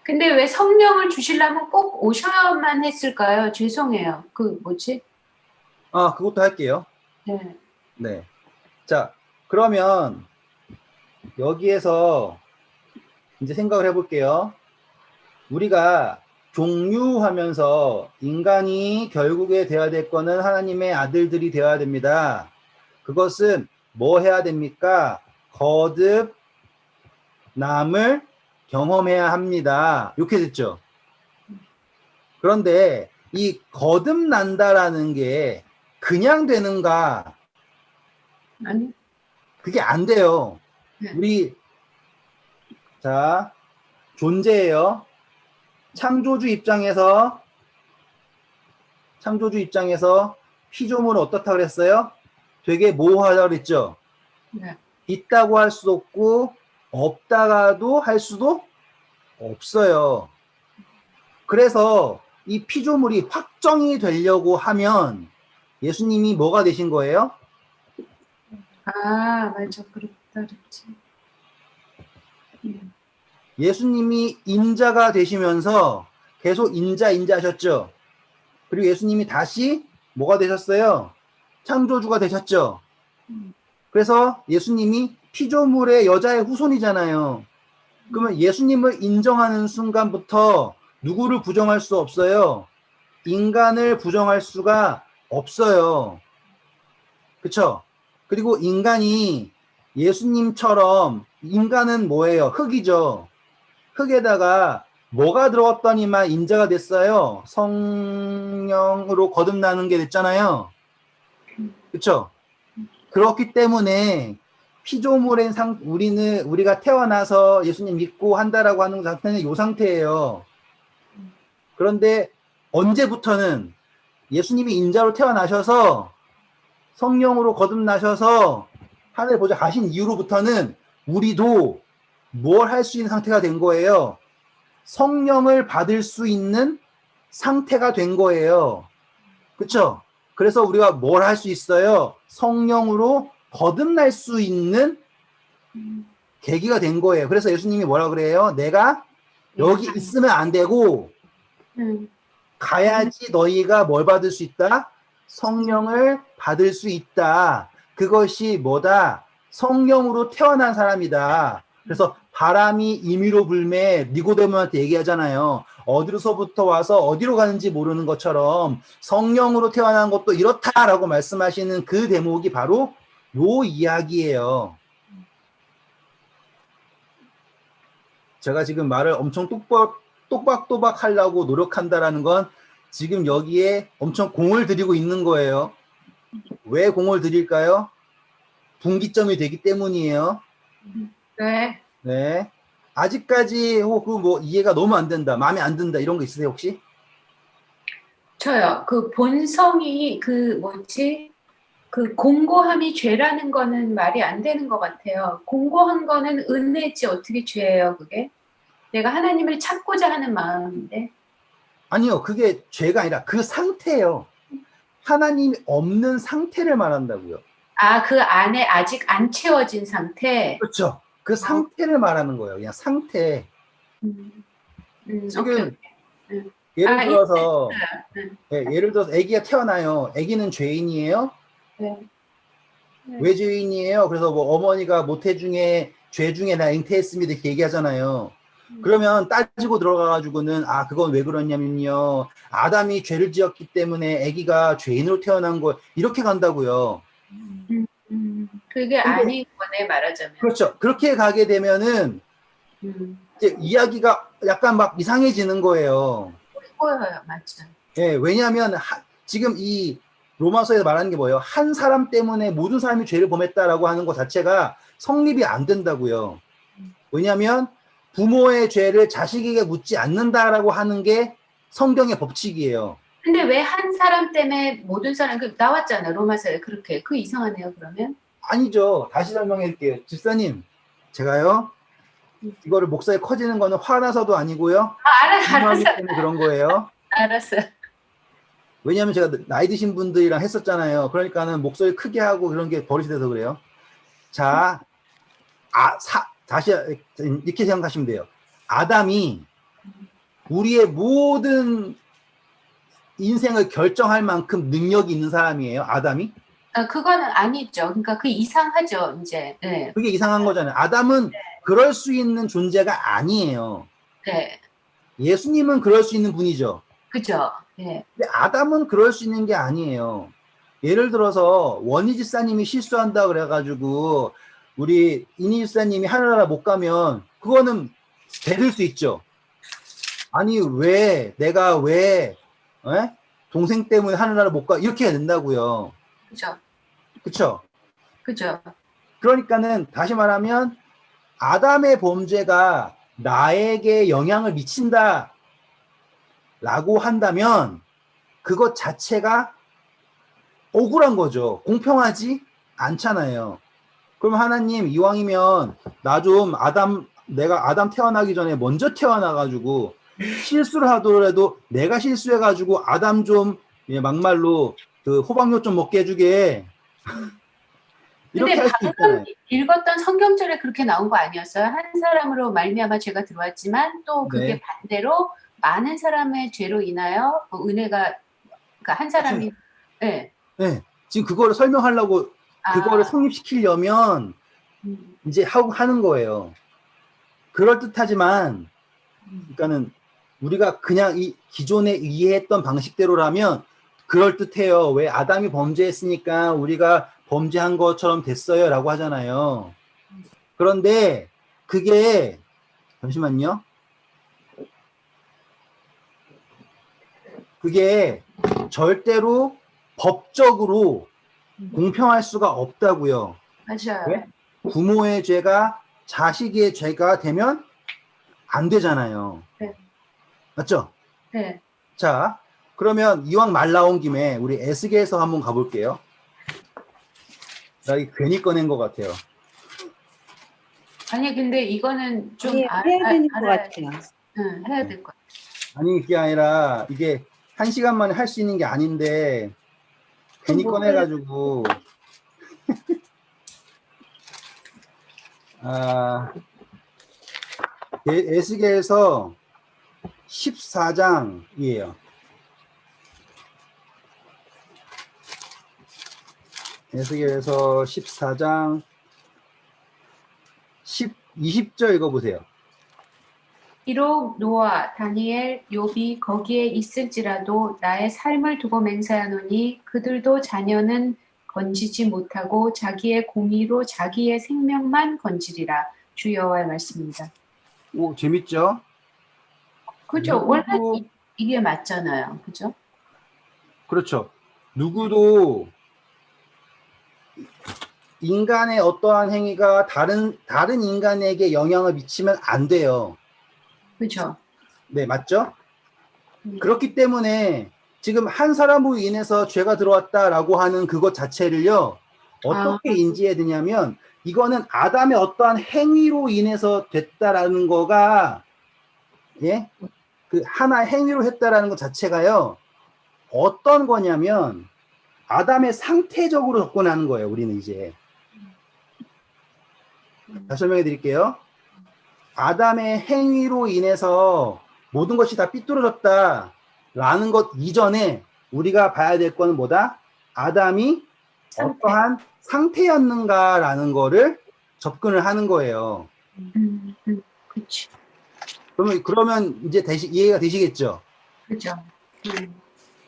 B: 근데 왜 성령을 주시려면 꼭 오셔야만 했을까요? 죄송해요. 그 뭐지?
A: 아, 그것도 할게요.
B: 네.
A: 네. 자, 그러면 여기에서 이제 생각을 해볼게요. 우리가 종류하면서 인간이 결국에 되어야 될 거는 하나님의 아들들이 되어야 됩니다. 그것은 뭐 해야 됩니까? 거듭 남을 경험해야 합니다. 이렇게 됐죠. 그런데 이 거듭난다라는 게 그냥 되는가?
B: 아니.
A: 그게 안 돼요.
B: 네.
A: 우리 자 존재예요. 창조주 입장에서 피조물은 어떻다 그랬어요? 되게 모호하다 그랬죠.
B: 네.
A: 있다고 할 수도 없고 없다가도 할 수도 없어요. 그래서 이 피조물이 확정이 되려고 하면 예수님이 뭐가 되신 거예요?
B: 아, 맞아. 그렇다 그랬지.
A: 예수님이 인자가 되시면서 계속 인자 하셨죠. 그리고 예수님이 다시 뭐가 되셨어요? 창조주가 되셨죠. 그래서 예수님이 피조물의 여자의 후손이잖아요. 그러면 예수님을 인정하는 순간부터 누구를 부정할 수 없어요? 인간을 부정할 수가 없어요. 그쵸? 그리고 인간이 예수님처럼 인간은 뭐예요? 흙이죠. 흙에다가 뭐가 들어갔더니만 인자가 됐어요? 성령으로 거듭나는 게 됐잖아요. 그쵸? 그렇기 때문에 피조물의 우리가 태어나서 예수님 믿고 한다라고 하는 상태는 이 상태예요. 그런데 언제부터는 예수님이 인자로 태어나셔서 성령으로 거듭나셔서 하늘 보좌 가신 이후로부터는 우리도 뭘 할 수 있는 상태가 된 거예요. 성령을 받을 수 있는 상태가 된 거예요. 그쵸? 그래서 우리가 뭘 할 수 있어요? 성령으로 거듭날 수 있는 계기가 된 거예요. 그래서 예수님이 뭐라 그래요? 내가 여기 있으면 안 되고 가야지 너희가 뭘 받을 수 있다? 성령을 받을 수 있다. 그것이 뭐다? 성령으로 태어난 사람이다. 그래서 바람이 임의로 불매 니고데모한테 얘기하잖아요. 어디로서부터 와서 어디로 가는지 모르는 것처럼 성령으로 태어난 것도 이렇다라고 말씀하시는 그 대목이 바로 요 이야기예요. 제가 지금 말을 엄청 똑박똑박 하려고 노력한다라는 건 지금 여기에 엄청 공을 들이고 있는 거예요. 왜 공을 들일까요? 분기점이 되기 때문이에요.
B: 네.
A: 네. 아직까지 뭐 이해가 너무 안 된다, 마음에 안 든다 이런 거 있으세요 혹시?
B: 저요. 그 본성이 그 뭐지? 그 공고함이 죄라는 거는 말이 안 되는 것 같아요. 공고한 거는 은혜지 어떻게 죄예요, 그게? 내가 하나님을 찾고자 하는 마음인데.
A: 아니요, 그게 죄가 아니라 그 상태예요. 하나님이 없는 상태를 말한다고요.
B: 아, 그 안에 아직 안 채워진 상태.
A: 그렇죠. 그 상태를 말하는 거예요. 그냥 상태.
B: 오케이,
A: 지금
B: 오케이.
A: 예를
B: 아,
A: 들어서
B: 음.
A: 예를 들어서 아기가 태어나요. 아기는 죄인이에요?
B: 네. 네.
A: 왜 죄인이에요? 그래서 뭐 어머니가 모태 중에 죄 중에 나 잉태했습니다 이렇게 얘기하잖아요. 그러면 따지고 들어가가지고는 아 그건 왜 그러냐면요. 아담이 죄를 지었기 때문에 아기가 죄인으로 태어난 거 이렇게 간다고요.
B: 그게
A: 근데
B: 아닌 거네, 말하자면.
A: 그렇죠. 그렇게 가게 되면은 이제 이야기가 약간 막 이상해지는 거예요.
B: 보여요, 맞죠.
A: 예, 왜냐하면 지금 이 로마서에서 말하는 게 뭐예요? 한 사람 때문에 모든 사람이 죄를 범했다라고 하는 것 자체가 성립이 안 된다고요. 왜냐하면 부모의 죄를 자식에게 묻지 않는다라고 하는 게 성경의 법칙이에요.
B: 근데 왜 한 사람 때문에 모든 사람, 그 나왔잖아, 로마서에 그렇게. 그 이상하네요, 그러면.
A: 아니죠. 다시 설명해 드릴게요. 집사님, 제가요, 이거를 목소리 커지는 거는 화나서도 아니고요.
B: 알았어.
A: 때문에 그런 거예요.
B: 알았어.
A: 왜냐하면 제가 나이 드신 분들이랑 했었잖아요. 그러니까는 목소리 크게 하고 그런 게 버릇이 돼서 그래요. 자, 다시 이렇게 생각하시면 돼요. 아담이 우리의 모든 인생을 결정할 만큼 능력이 있는 사람이에요. 아담이.
B: 그거는 아니죠. 그러니까 그 이상하죠, 이제. 네.
A: 그게 이상한 거잖아요. 아담은 그럴 수 있는 존재가 아니에요.
B: 네.
A: 예수님은 그럴 수 있는 분이죠.
B: 그죠. 네.
A: 근데 아담은 그럴 수 있는 게 아니에요. 예를 들어서 원희 집사님이 실수한다 그래가지고 우리 이니 집사님이 하늘나라 못 가면 그거는 되들 수 있죠. 아니 내가 왜 동생 때문에 하늘나라 못 가 이렇게 해야 된다고요.
B: 그죠.
A: 그쵸?
B: 그죠.
A: 그러니까는 다시 말하면 아담의 범죄가 나에게 영향을 미친다 라고 한다면 그것 자체가 억울한 거죠. 공평하지 않잖아요. 그럼 하나님 이왕이면 내가 아담 태어나기 전에 먼저 태어나가지고 실수를 하더라도 내가 실수해가지고 아담 좀 막말로 그 호박잎 좀 먹게 해주게. 이렇게
B: 근데
A: 할 수 있잖아요.
B: 방금 읽었던 성경절에 그렇게 나온 거 아니었어요? 한 사람으로 말미암아 죄가 들어왔지만 또 그게
A: 네.
B: 반대로 많은 사람의 죄로 인하여 은혜가, 그러니까 한 사람이, 네.
A: 네. 지금 그거를 설명하려고 그거를 성립시키려면 이제 하는 거예요. 그럴듯하지만 그러니까는 우리가 그냥 이 기존에 이해했던 방식대로라면 그럴듯해요. 왜 아담이 범죄했으니까 우리가 범죄한 것처럼 됐어요 라고 하잖아요. 그런데 그게 잠시만요. 그게 절대로 법적으로 공평할 수가 없다고요.
B: 맞아요.
A: 왜? 부모의 죄가 자식의 죄가 되면 안 되잖아요.
B: 네.
A: 맞죠?
B: 네.
A: 자, 그러면 이왕 말 나온 김에 우리 에스겔서 한번 가볼게요. 나 이거 괜히 꺼낸 것 같아요.
B: 아니 근데 이거는 좀
C: 해야 되는 것 같아요.
B: 응, 해야 될 것 같아요.
A: 아니 그게 아니라 이게 1시간 만에 할 수 있는 게 아닌데 괜히 꺼내가지고 에스겔서 14장이에요. 에스겔서 14장 20절 읽어보세요.
B: 비록 노아, 다니엘, 욥이 거기에 있을지라도 나의 삶을 두고 맹세하노니 그들도 자녀는 건지지 못하고 자기의 공의로 자기의 생명만 건지리라. 주 여호와의 말씀입니다.
A: 오, 재밌죠?
B: 그죠? 원래
A: 누구도,
B: 이게 맞잖아요. 그죠?
A: 그렇죠. 누구도 인간의 어떠한 행위가 다른 인간에게 영향을 미치면 안 돼요.
B: 그죠?
A: 네, 맞죠? 그렇기 때문에 지금 한 사람으로 인해서 죄가 들어왔다라고 하는 그것 자체를요, 어떻게 인지해야 되냐면, 이거는 아담의 어떠한 행위로 인해서 됐다라는 거가, 예? 그 하나의 행위로 했다라는 것 자체가요, 어떤 거냐면, 아담의 상태적으로 접근하는 거예요, 우리는 이제. 다시 설명해 드릴게요. 아담의 행위로 인해서 모든 것이 다 삐뚤어졌다라는 것 이전에 우리가 봐야 될 거는 뭐다? 아담이
B: 상태.
A: 어떠한 상태였는가라는 거를 접근을 하는 거예요.
B: 그치.
A: 그러면 이제 이해가 되시겠죠?
B: 그죠?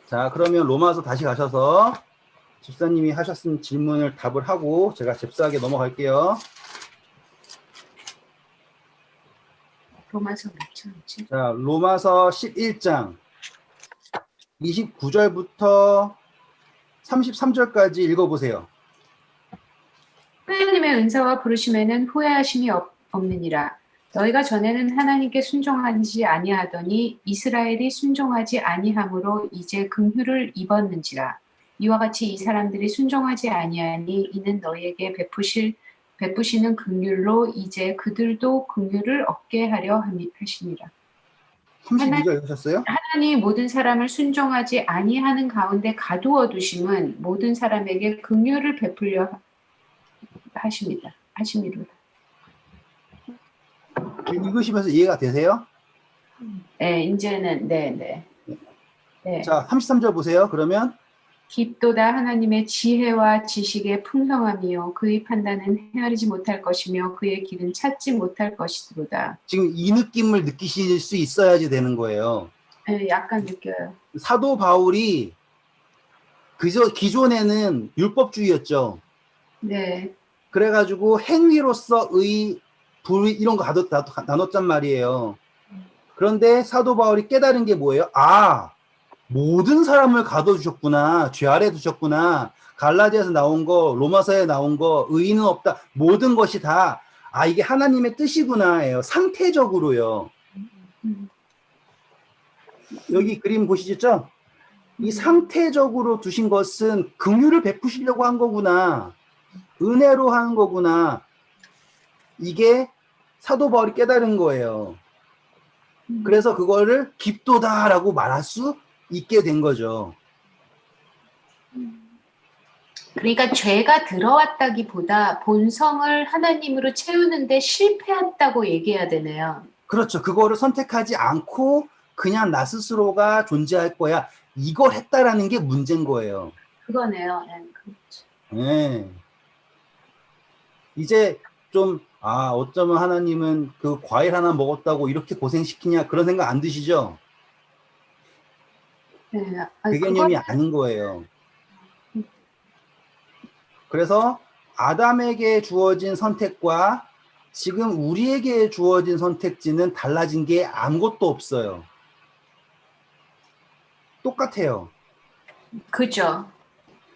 A: 자, 그러면 로마서 다시 가셔서 집사님이 하셨은 질문을 답을 하고 제가 잽싸게 넘어갈게요.
B: 로마서 몇 장이지?
A: 자, 로마서 11장 29절부터 33절까지 읽어보세요.
B: 하나님의 은사와 부르심에는 후회하심이 없느니라. 너희가 전에는 하나님께 순종하지 아니하더니 이스라엘이 순종하지 아니함으로 이제 긍휼을 입었는지라. 이와 같이 이 사람들이 순종하지 아니하니 이는 너희에게 베푸시는 긍휼로 이제 그들도 긍휼을 얻게 하려 하시니라.
A: 32절 읽으셨어요?
B: 하나님 모든 사람을 순종하지 아니하는 가운데 가두어 두심은 모든 사람에게 긍휼을 베풀려 하십니다. 하심이로다.
A: 읽으시면서 이해가 되세요?
B: 네, 이제는 네.
A: 자, 33절 보세요. 그러면
B: 깊도다 하나님의 지혜와 지식의 풍성함이요 그의 판단은 헤아리지 못할 것이며 그의 길은 찾지 못할 것이로다.
A: 지금 이 느낌을 느끼실 수 있어야지 되는 거예요.
B: 네, 약간 느껴요.
A: 사도 바울이 기존에는 율법주의였죠.
B: 네.
A: 그래가지고 행위로서의 불 이런 거 나눴단 말이에요. 그런데 사도 바울이 깨달은 게 뭐예요? 아, 모든 사람을 가둬주셨구나. 죄 아래 두셨구나. 갈라디아에서 나온 거, 로마서에 나온 거, 의인은 없다. 모든 것이 다, 아, 이게 하나님의 뜻이구나예요. 상태적으로요. 여기 그림 보시죠? 이 상태적으로 두신 것은 긍휼을 베푸시려고 한 거구나. 은혜로 하는 거구나. 이게 사도 바울이 깨달은 거예요. 그래서 그거를 깊도다라고 말할 수 있게 된 거죠.
B: 그러니까 죄가 들어왔다기보다 본성을 하나님으로 채우는데 실패했다고 얘기해야 되네요.
A: 그렇죠. 그거를 선택하지 않고 그냥 나 스스로가 존재할 거야. 이걸 했다라는 게 문제인 거예요.
B: 그거네요. 네, 그렇죠.
A: 네. 이제 좀, 아, 어쩌면 하나님은 그 과일 하나 먹었다고 이렇게 고생시키냐 그런 생각 안 드시죠?
B: 네,
A: 그 개념이 아닌 거예요. 그래서 아담에게 주어진 선택과 지금 우리에게 주어진 선택지는 달라진 게 아무것도 없어요. 똑같아요.
B: 그죠.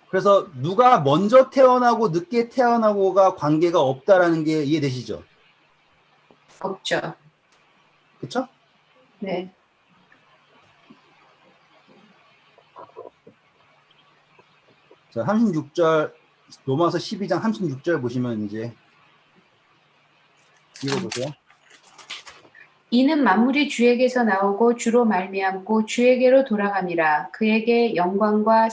A: 그래서 누가 먼저 태어나고 늦게 태어나고가 관계가 없다라는 게 이해되시죠?
B: 없죠.
A: 그렇죠?
B: 네.
A: 자, 36절 로마서 12장 36절 보시면 이제 읽어보세요.
B: 이는 만물이 주에게서 나오고 주로 말미암고 주에게로 돌아감이라. 그에게 영광이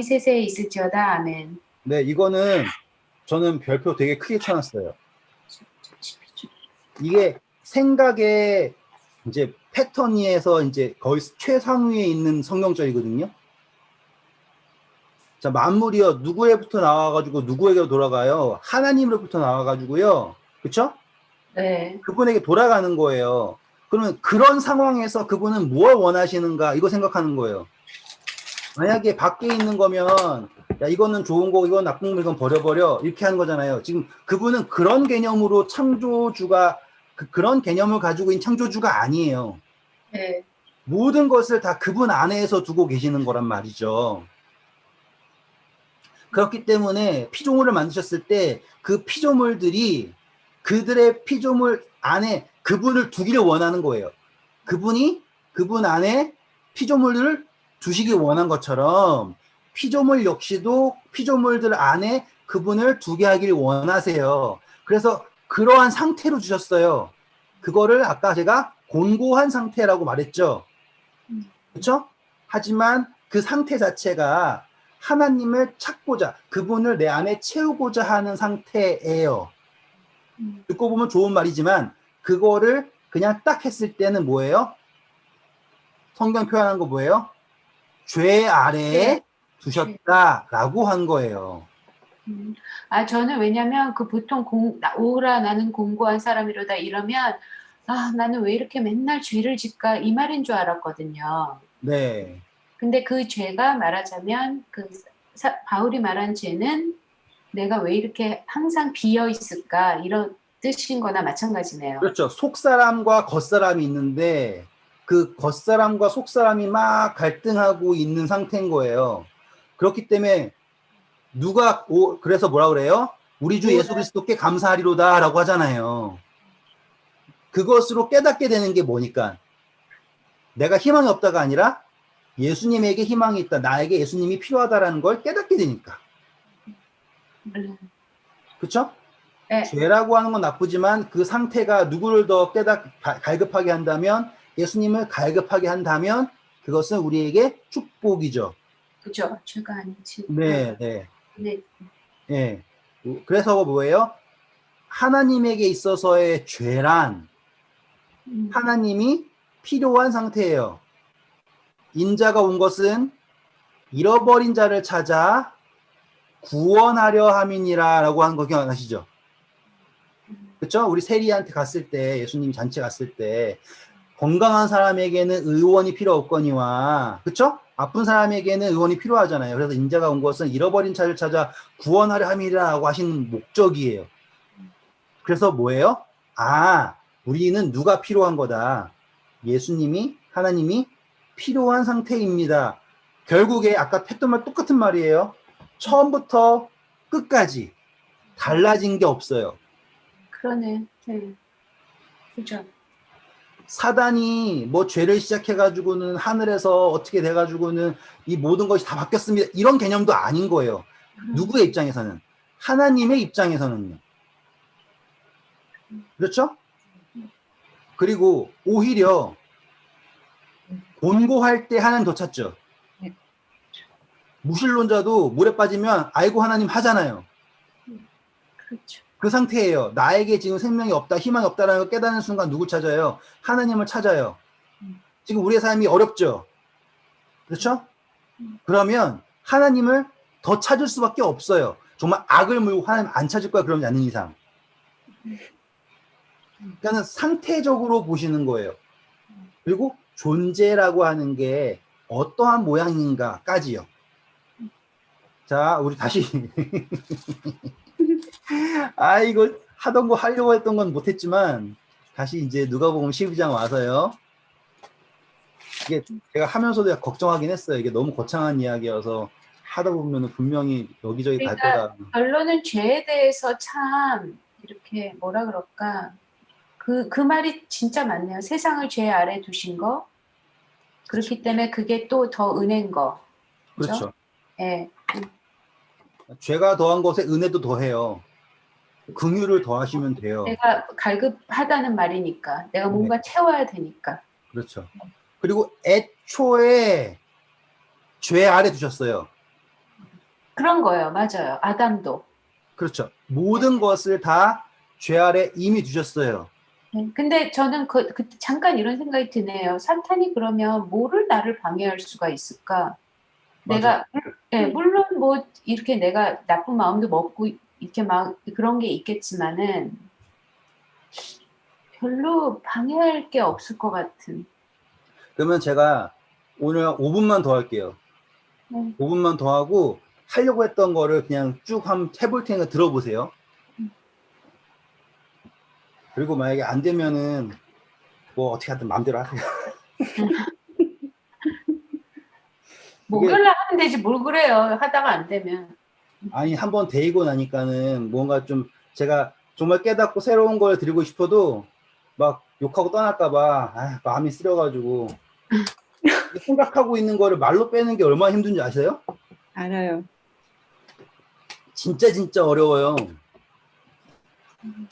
B: 세세에 있을지어다. 아멘.
A: 네, 이거는 저는 별표 되게 크게 쳐놨어요. 이게 생각의 이제 패턴에서 이제 거의 최상위에 있는 성경절이거든요. 자, 만물이요. 누구에부터 나와가지고 누구에게로 돌아가요? 하나님으로부터 나와가지고요. 그쵸?
B: 네.
A: 그분에게 돌아가는 거예요. 그러면 그런 상황에서 그분은 뭘 원하시는가? 이거 생각하는 거예요. 만약에 밖에 있는 거면, 야, 이거는 좋은 거, 이건 나쁜 거, 이건 버려버려. 이렇게 하는 거잖아요. 지금 그분은 그런 개념으로 창조주가, 그런 개념을 가지고 있는 창조주가 아니에요.
B: 네.
A: 모든 것을 다 그분 안에서 두고 계시는 거란 말이죠. 그렇기 때문에 피조물을 만드셨을 때 그 피조물들이 그들의 피조물 안에 그분을 두기를 원하는 거예요. 그분이 그분 안에 피조물을 두시기 원한 것처럼 피조물 역시도 피조물들 안에 그분을 두게 하길 원하세요. 그래서 그러한 상태로 주셨어요. 그거를 아까 제가 곤고한 상태라고 말했죠. 그렇죠? 하지만 그 상태 자체가 하나님을 찾고자, 그분을 내 안에 채우고자 하는 상태예요. 듣고 보면 좋은 말이지만 그거를 그냥 딱 했을 때는 뭐예요? 성경 표현한 거 뭐예요? 죄 아래에 두셨다라고 한 거예요.
B: 저는 왜냐면 그 보통 오라 나는 공고한 사람이로다 이러면 나는 왜 이렇게 맨날 죄를 짓까 이 말인 줄 알았거든요.
A: 네.
B: 근데 그 죄가 말하자면 바울이 말한 죄는 내가 왜 이렇게 항상 비어 있을까 이런 뜻인 거나 마찬가지네요.
A: 그렇죠. 속사람과 겉사람이 있는데 그 겉사람과 속사람이 막 갈등하고 있는 상태인 거예요. 그렇기 때문에 그래서 뭐라 그래요? 우리 주 예수 그리스도께 감사하리로다 라고 하잖아요. 그것으로 깨닫게 되는 게 뭐니까? 내가 희망이 없다가 아니라 예수님에게 희망이 있다. 나에게 예수님이 필요하다라는 걸 깨닫게 되니까. 그렇죠?
B: 네.
A: 죄라고 하는 건 나쁘지만 그 상태가 누구를 더 갈급하게 한다면 예수님을 갈급하게 한다면 그것은 우리에게 축복이죠.
B: 그죠. 죄가 아니지.
A: 네, 네.
B: 네.
A: 네. 그래서 뭐예요? 하나님에게 있어서의 죄란 하나님이 필요한 상태예요. 인자가 온 것은 잃어버린 자를 찾아 구원하려 함이니라라고 하는 거 기억나시죠? 그렇죠? 우리 세리한테 갔을 때 예수님이 잔치 갔을 때 건강한 사람에게는 의원이 필요 없거니와 그렇죠? 아픈 사람에게는 의원이 필요하잖아요. 그래서 인자가 온 것은 잃어버린 자를 찾아 구원하려 함이라고 하시는 목적이에요. 그래서 뭐예요? 우리는 누가 필요한 거다. 예수님이 하나님이 필요한 상태입니다. 결국에 아까 했던 말 똑같은 말이에요. 처음부터 끝까지 달라진 게 없어요.
B: 그러네. 네. 그죠.
A: 사단이 뭐 죄를 시작해가지고는 하늘에서 어떻게 돼가지고는 이 모든 것이 다 바뀌었습니다. 이런 개념도 아닌 거예요. 누구의 입장에서는? 하나님의 입장에서는요. 그렇죠? 그리고 오히려 곤고할 때 하나님 더 찾죠. 무신론자도 물에 빠지면 아이고 하나님 하잖아요.
B: 그렇죠.
A: 그 상태예요. 나에게 지금 생명이 없다, 희망이 없다라는 걸 깨닫는 순간 누구 찾아요? 하나님을 찾아요. 지금 우리의 삶이 어렵죠? 그렇죠? 그러면 하나님을 더 찾을 수밖에 없어요. 정말 악을 물고 하나님 안 찾을 거야 그러지 않는 이상. 그러니까 상태적으로 보시는 거예요. 그리고 존재라고 하는 게 어떠한 모양인가까지요. 자, 우리 다시 이거 하던 거 하려고 했던 건 못했지만 다시 이제 누가복음 12장 와서요. 이게 제가 하면서도 걱정하긴 했어요. 이게 너무 거창한 이야기여서 하다 보면 분명히 여기저기 갈 거다.
B: 결론은 죄에 대해서 참 이렇게 뭐라 그럴까 그 말이 진짜 맞네요. 세상을 죄 아래 두신 거 그렇기 때문에 그게 또 더 은혜인 거.
A: 그렇죠.
B: 네.
A: 죄가 더한 것에 은혜도 더해요. 긍휼을 더하시면 돼요.
B: 내가 갈급하다는 말이니까 내가 뭔가 채워야 되니까.
A: 그렇죠. 그리고 애초에 죄 아래 두셨어요.
B: 그런 거예요. 맞아요. 아담도.
A: 그렇죠. 모든 것을 다 죄 아래 이미 두셨어요.
B: 근데 저는 잠깐 이런 생각이 드네요. 사탄이 그러면 뭐를 나를 방해할 수가 있을까?
A: 맞아요.
B: 내가 예, 물론 뭐 이렇게 내가 나쁜 마음도 먹고 이렇게 막 그런 게 있겠지만은 별로 방해할 게 없을 것 같은.
A: 그러면 제가 오늘 5분만 더 할게요.
B: 네.
A: 5분만 더 하고 하려고 했던 거를 그냥 쭉 한번 해볼 테니까 들어보세요. 그리고 만약에 안 되면은 뭐 어떻게 하든 마음대로 하세요. 그게
B: 목요일날 하면 되지 뭘 그래요. 하다가 안 되면.
A: 아니 한번 데이고 나니까는 뭔가 좀 제가 정말 깨닫고 새로운 걸 드리고 싶어도 막 욕하고 떠날까봐 마음이 쓰려가지고 생각하고 있는 거를 말로 빼는 게 얼마나 힘든지 아세요?
C: 알아요.
A: 진짜 어려워요.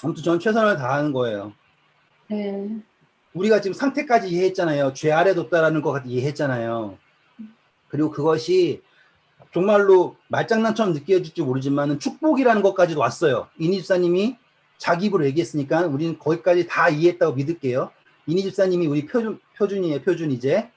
A: 아무튼 전 최선을 다하는 거예요.
B: 네.
A: 우리가 지금 상태까지 이해했잖아요. 죄 아래 뒀다라는 것 이해했잖아요. 그리고 그것이 정말로 말장난처럼 느껴질지 모르지만 축복이라는 것까지도 왔어요. 이니 집사님이 자기 입으로 얘기했으니까 우리는 거기까지 다 이해했다고 믿을게요. 이니 집사님이 우리 표준이에요. 표준 이제.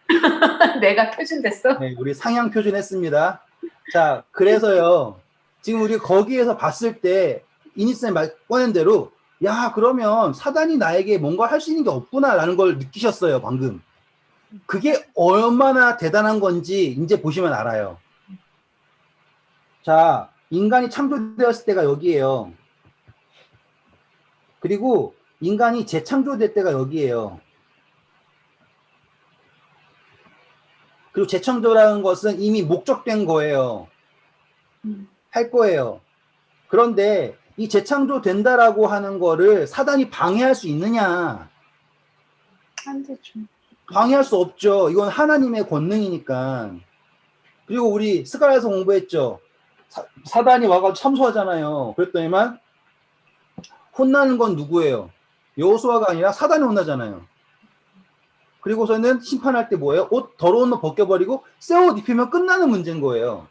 B: 내가 표준됐어?
A: 네, 우리 상향 표준했습니다. 자, 그래서요. 지금 우리 거기에서 봤을 때 이니 집사님 꺼낸 대로 야, 그러면 사단이 나에게 뭔가 할 수 있는 게 없구나라는 걸 느끼셨어요. 방금. 그게 얼마나 대단한 건지 이제 보시면 알아요. 자, 인간이 창조되었을 때가 여기에요. 그리고 인간이 재창조될 때가 여기에요. 그리고 재창조라는 것은 이미 목적된 거예요. 할 거예요. 그런데 이 재창조된다라고 하는 거를 사단이 방해할 수 있느냐?
B: 안 되죠.
A: 방해할 수 없죠. 이건 하나님의 권능이니까. 그리고 우리 스가랴에서 공부했죠. 사단이 와가지고 참소하잖아요. 그랬더니만 혼나는 건 누구예요? 여호수아가 아니라 사단이 혼나잖아요. 그리고서는 심판할 때 뭐예요? 옷 더러운 옷 벗겨버리고 새 옷 입히면 끝나는 문제인 거예요.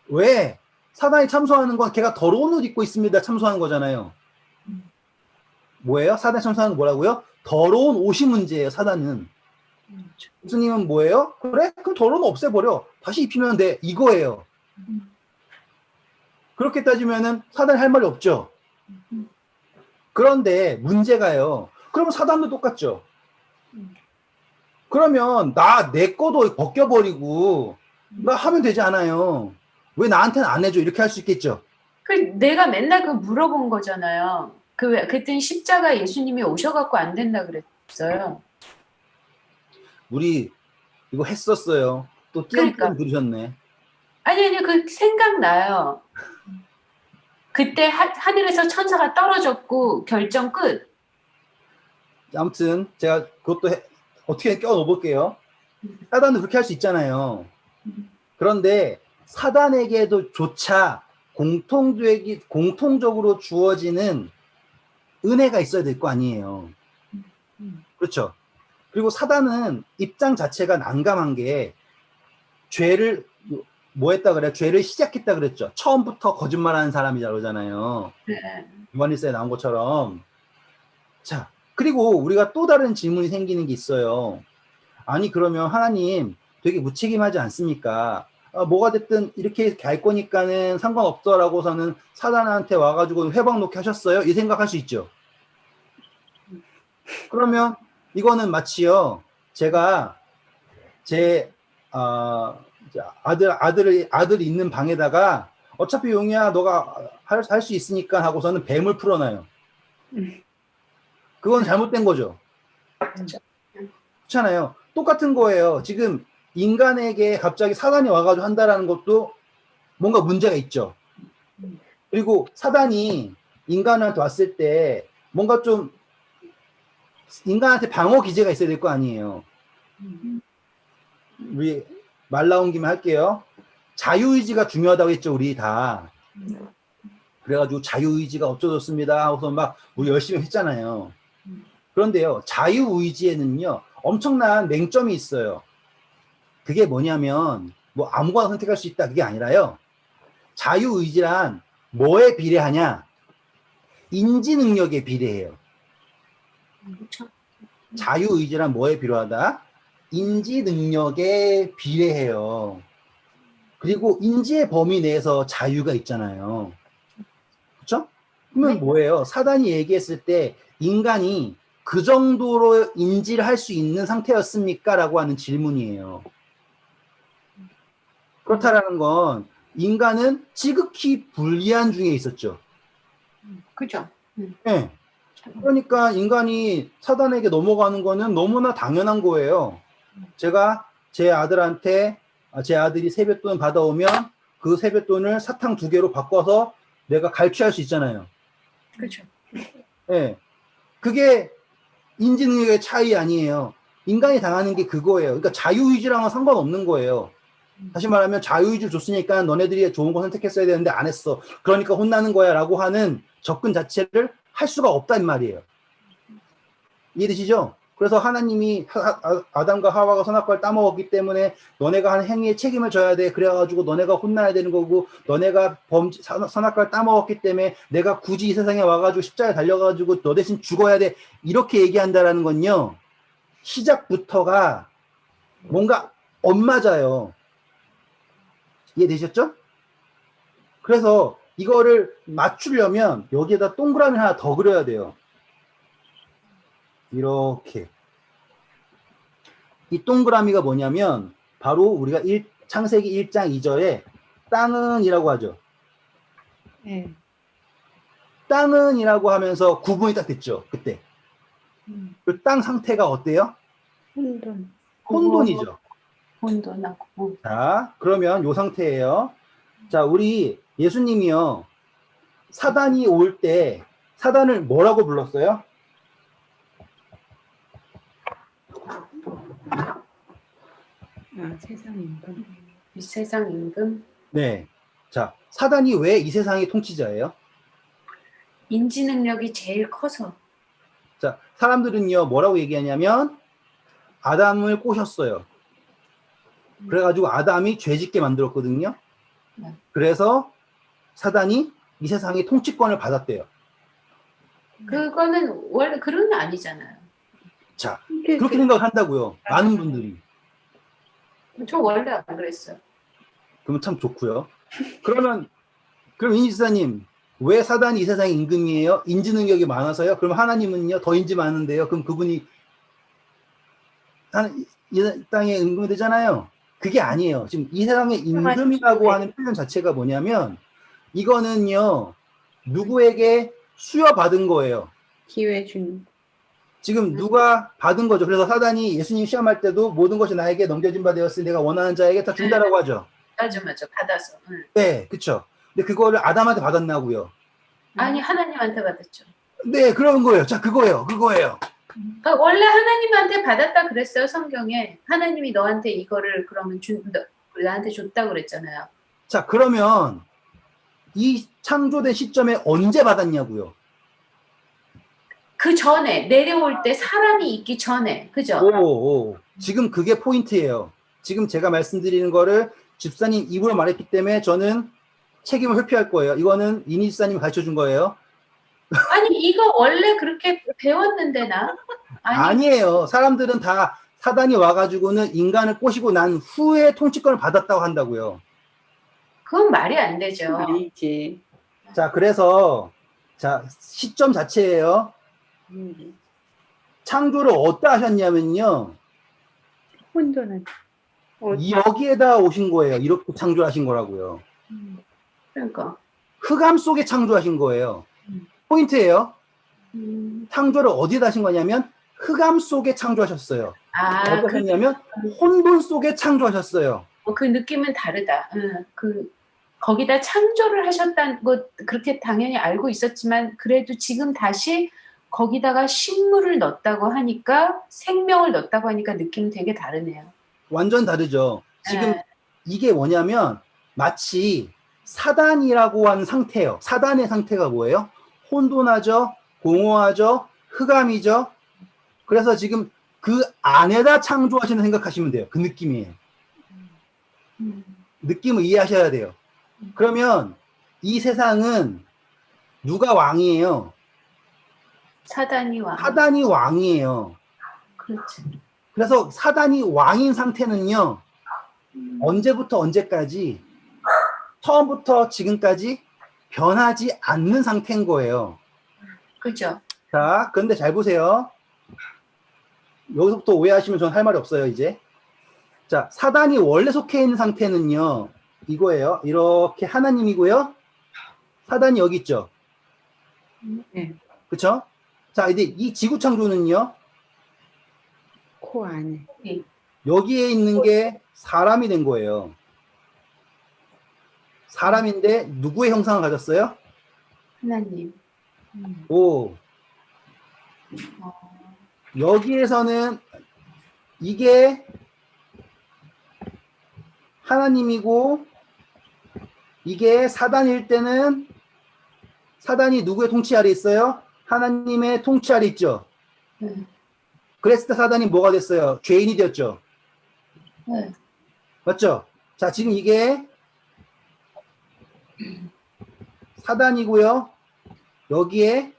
A: 왜? 사단이 참소하는 건 걔가 더러운 옷 입고 있습니다. 참소하는 거잖아요. 뭐예요? 사단이 참소하는 건 뭐라고요? 더러운 옷이 문제예요. 사단은. 예수님은 뭐예요? 그래? 그럼 더러운 옷 없애버려. 다시 입히면 돼. 이거예요. 그렇게 따지면은 사단이 할 말이 없죠. 그런데 문제가요. 그러면 사단도 똑같죠. 그러면 내 거도 벗겨버리고 나 하면 되지 않아요. 왜 나한테는 안 해줘? 이렇게 할 수 있겠죠.
B: 그 내가 맨날 그 물어본 거잖아요. 그때 십자가 예수님이 오셔갖고 안 된다 그랬어요.
A: 우리 이거 했었어요. 또 띄엄띄엄
B: 그러니까
A: 들으셨네.
B: 아니 그 생각나요. 그때 하늘에서 천사가 떨어졌고 결정 끝.
A: 아무튼 제가 그것도 어떻게 껴 넣어볼게요. 사단도 그렇게 할 수 있잖아요. 그런데 사단에게도 조차 공통적으로 주어지는 은혜가 있어야 될 거 아니에요. 그렇죠. 그리고 사단은 입장 자체가 난감한 게 죄를 뭐 했다 그래? 죄를 시작했다 그랬죠. 처음부터 거짓말하는 사람이라고 그러잖아요.
B: 네.
A: 요한일서에 나온 것처럼. 자, 그리고 우리가 또 다른 질문이 생기는 게 있어요. 아니 그러면 하나님 되게 무책임하지 않습니까? 뭐가 됐든 이렇게 할 거니까는 상관없더라고서는 사단한테 와가지고 회방 놓게 하셨어요? 이 생각할 수 있죠. 그러면 이거는 마치요. 제가 제 아들이 있는 방에다가 어차피 용이야 너가 할 수 있으니까 하고서는 뱀을 풀어놔요. 그건 잘못된 거죠. 그렇잖아요. 똑같은 거예요. 지금 인간에게 갑자기 사단이 와가지고 한다라는 것도 뭔가 문제가 있죠. 그리고 사단이 인간한테 왔을 때 뭔가 좀 인간한테 방어 기제가 있어야 될 거 아니에요. 우리 말 나온 김에 할게요. 자유의지가 중요하다고 했죠, 우리 다. 그래가지고 자유의지가 없어졌습니다 하고서 막 우리 열심히 했잖아요. 그런데요, 자유의지에는요, 엄청난 맹점이 있어요. 그게 뭐냐면, 뭐 아무거나 선택할 수 있다, 그게 아니라요. 자유의지란 뭐에 비례하냐? 인지 능력에 비례해요. 자유의지란 뭐에 비례하다? 인지 능력에 비례해요. 그리고 인지의 범위 내에서 자유가 있잖아요. 그렇죠? 그러면
B: 네.
A: 뭐예요? 사단이 얘기했을 때 인간이 그 정도로 인지를 할 수 있는 상태였습니까? 라고 하는 질문이에요. 그렇다라는 건 인간은 지극히 불리한 중에 있었죠.
B: 그죠?
A: 네. 그러니까 인간이 사단에게 넘어가는 거는 너무나 당연한 거예요. 제가 제 아들한테 제 아들이 세뱃돈 받아오면 그 세뱃돈을 사탕 2개로 바꿔서 내가 갈취할 수 있잖아요.
B: 그죠?
A: 네. 그게 인지 능력의 차이 아니에요. 인간이 당하는 게 그거예요. 그러니까 자유의지랑은 상관없는 거예요. 다시 말하면 자유의지를 줬으니까 너네들이 좋은 거 선택했어야 되는데 안 했어. 그러니까 혼나는 거야 라고 하는 접근 자체를 할 수가 없단 말이에요. 이해되시죠? 그래서 하나님이 아담과 하와가 선악과를 따먹었기 때문에 너네가 한 행위에 책임을 져야 돼. 그래가지고 너네가 혼나야 되는 거고 너네가 선악과를 따먹었기 때문에 내가 굳이 이 세상에 와가지고 십자가에 달려가지고 너 대신 죽어야 돼. 이렇게 얘기한다라는 건요. 시작부터가 뭔가 엇 맞아요. 이해되셨죠? 그래서 이거를 맞추려면 여기에다 동그라미 하나 더 그려야 돼요. 이렇게. 이 동그라미가 뭐냐면 바로 우리가 창세기 1장 2절에 땅은 이라고 하죠.
C: 네.
A: 땅은 이라고 하면서 구분이 딱 됐죠. 그때. 그 땅 상태가 어때요?
C: 혼돈.
A: 혼돈이죠.
B: 혼돈하고.
A: 자, 그러면 요 상태예요. 자, 우리 예수님이요. 사단이 올 때 사단을 뭐라고 불렀어요?
C: 세상 임금.
B: 이 세상 임금.
A: 네. 자, 사단이 왜 이 세상의 통치자예요?
B: 인지 능력이 제일 커서.
A: 자, 사람들은요, 뭐라고 얘기하냐면, 아담을 꼬셨어요. 그래가지고 아담이 죄짓게 만들었거든요. 그래서 사단이 이 세상의 통치권을 받았대요.
B: 그거는 원래 그런 게 아니잖아요.
A: 자, 그렇게 생각한다고요. 많은 분들이.
B: 저 원래 안 그랬어요.
A: 그러면 참 좋고요. 그럼 인지사님, 왜 사단이 이 세상의 임금이에요? 인지 능력이 많아서요? 그럼 하나님은요? 더 인지 많은데요? 그럼 그분이 이 땅의 임금이 되잖아요. 그게 아니에요. 지금 이 세상의 임금이라고 하는 표현 자체가 뭐냐면 이거는요. 누구에게 수여받은 거예요.
C: 기회 준.
A: 지금 누가 받은 거죠. 그래서 사단이 예수님 시험할 때도 모든 것이 나에게 넘겨진 바 되었으니 내가 원하는 자에게 다 준다라고 하죠.
B: 맞아. 받아서.
A: 네, 그쵸. 근데 그거를 아담한테 받았나고요.
B: 아니, 하나님한테 받았죠.
A: 네, 그런 거예요. 자, 그거예요.
B: 그러니까 원래 하나님한테 받았다 그랬어요, 성경에. 하나님이 너한테 이거를 그러면 나한테 줬다고 그랬잖아요.
A: 자, 그러면 이 창조된 시점에 언제 받았냐고요.
B: 그 전에, 내려올 때 사람이 있기 전에. 그죠?
A: 오. 지금 그게 포인트예요. 지금 제가 말씀드리는 거를 집사님 입으로 말했기 때문에 저는 책임을 회피할 거예요. 이거는 이니 집사님이 가르쳐 준 거예요.
B: 아니, 이거 원래 그렇게 배웠는데, 나?
A: 아니에요. 사람들은 다 사단이 와가지고는 인간을 꼬시고 난 후에 통치권을 받았다고 한다고요.
B: 그건 말이 안 되죠.
C: 아니지.
A: 자, 그래서 시점 자체예요. 창조를 어디다 하셨냐면요.
C: 혼돈은.
A: 여기에다 오신 거예요. 이렇게 창조하신 거라고요.
B: 그러니까.
A: 흑암 속에 창조하신 거예요. 포인트예요. 창조를 어디에다 하신 거냐면 흑암 속에 창조하셨어요. 어디다 하셨냐면 혼돈 속에 창조하셨어요.
B: 그 느낌은 다르다. 거기다 창조를 하셨다는 것 그렇게 당연히 알고 있었지만 그래도 지금 다시 거기다가 식물을 넣었다고 하니까 생명을 넣었다고 하니까 느낌이 되게 다르네요.
A: 완전 다르죠. 지금 이게 뭐냐면 마치 사단이라고 하는 상태예요. 사단의 상태가 뭐예요? 혼돈하죠. 공허하죠. 흑암이죠. 그래서 지금 그 안에다 창조하시는 생각하시면 돼요. 그 느낌이에요. 느낌을 이해하셔야 돼요. 그러면 이 세상은 누가 왕이에요?
B: 사단이 왕.
A: 사단이 왕이에요.
B: 그렇지.
A: 그래서 사단이 왕인 상태는요. 언제부터 언제까지 처음부터 지금까지 변하지 않는 상태인 거예요.
B: 그죠?
A: 자, 그런데 잘 보세요. 여기서부터 오해하시면 전 할 말이 없어요, 이제. 자, 사단이 원래 속해 있는 상태는요, 이거예요. 이렇게 하나님이고요. 사단이 여기 있죠.
C: 네.
A: 그쵸? 자, 이제 이 지구창조는요,
C: 코 안에.
A: 여기에 있는 게 사람이 된 거예요. 사람인데 누구의 형상을 가졌어요?
B: 하나님.
A: 오. 여기에서는 이게 하나님이고 이게 사단일 때는 사단이 누구의 통치 아래 있어요? 하나님의 통치 아래 있죠.
B: 네.
A: 그랬을 때 사단이 뭐가 됐어요? 죄인이 되었죠.
B: 네.
A: 맞죠? 자, 지금 이게 사단이고요. 여기에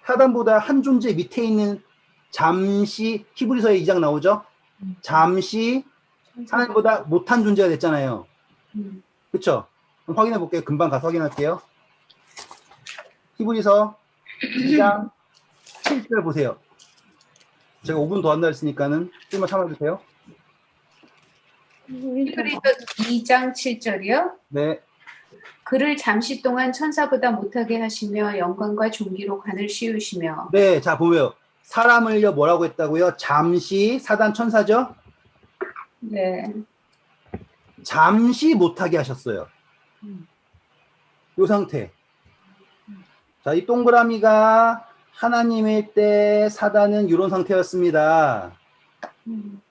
A: 사단보다 한 존재 밑에 있는 잠시 히브리서에 2장 나오죠. 잠시 하나님보다 못한 존재가 됐잖아요. 그렇죠? 확인해 볼게요. 금방 가서 확인할게요. 히브리서 2장 7절 보세요. 제가 5분 더 한다 했으니까는 좀만 참아주세요.
B: 히브리서 2장 7절이요.
A: 네.
B: 그를 잠시 동안 천사보다 못하게 하시며 영광과 존귀로 관을 씌우시며.
A: 네, 자 보세요. 사람을요 뭐라고 했다고요? 잠시 사단 천사죠?
B: 네.
A: 잠시 못하게 하셨어요. 이 상태. 자, 이 동그라미가 하나님일 때 사단은 이런 상태였습니다.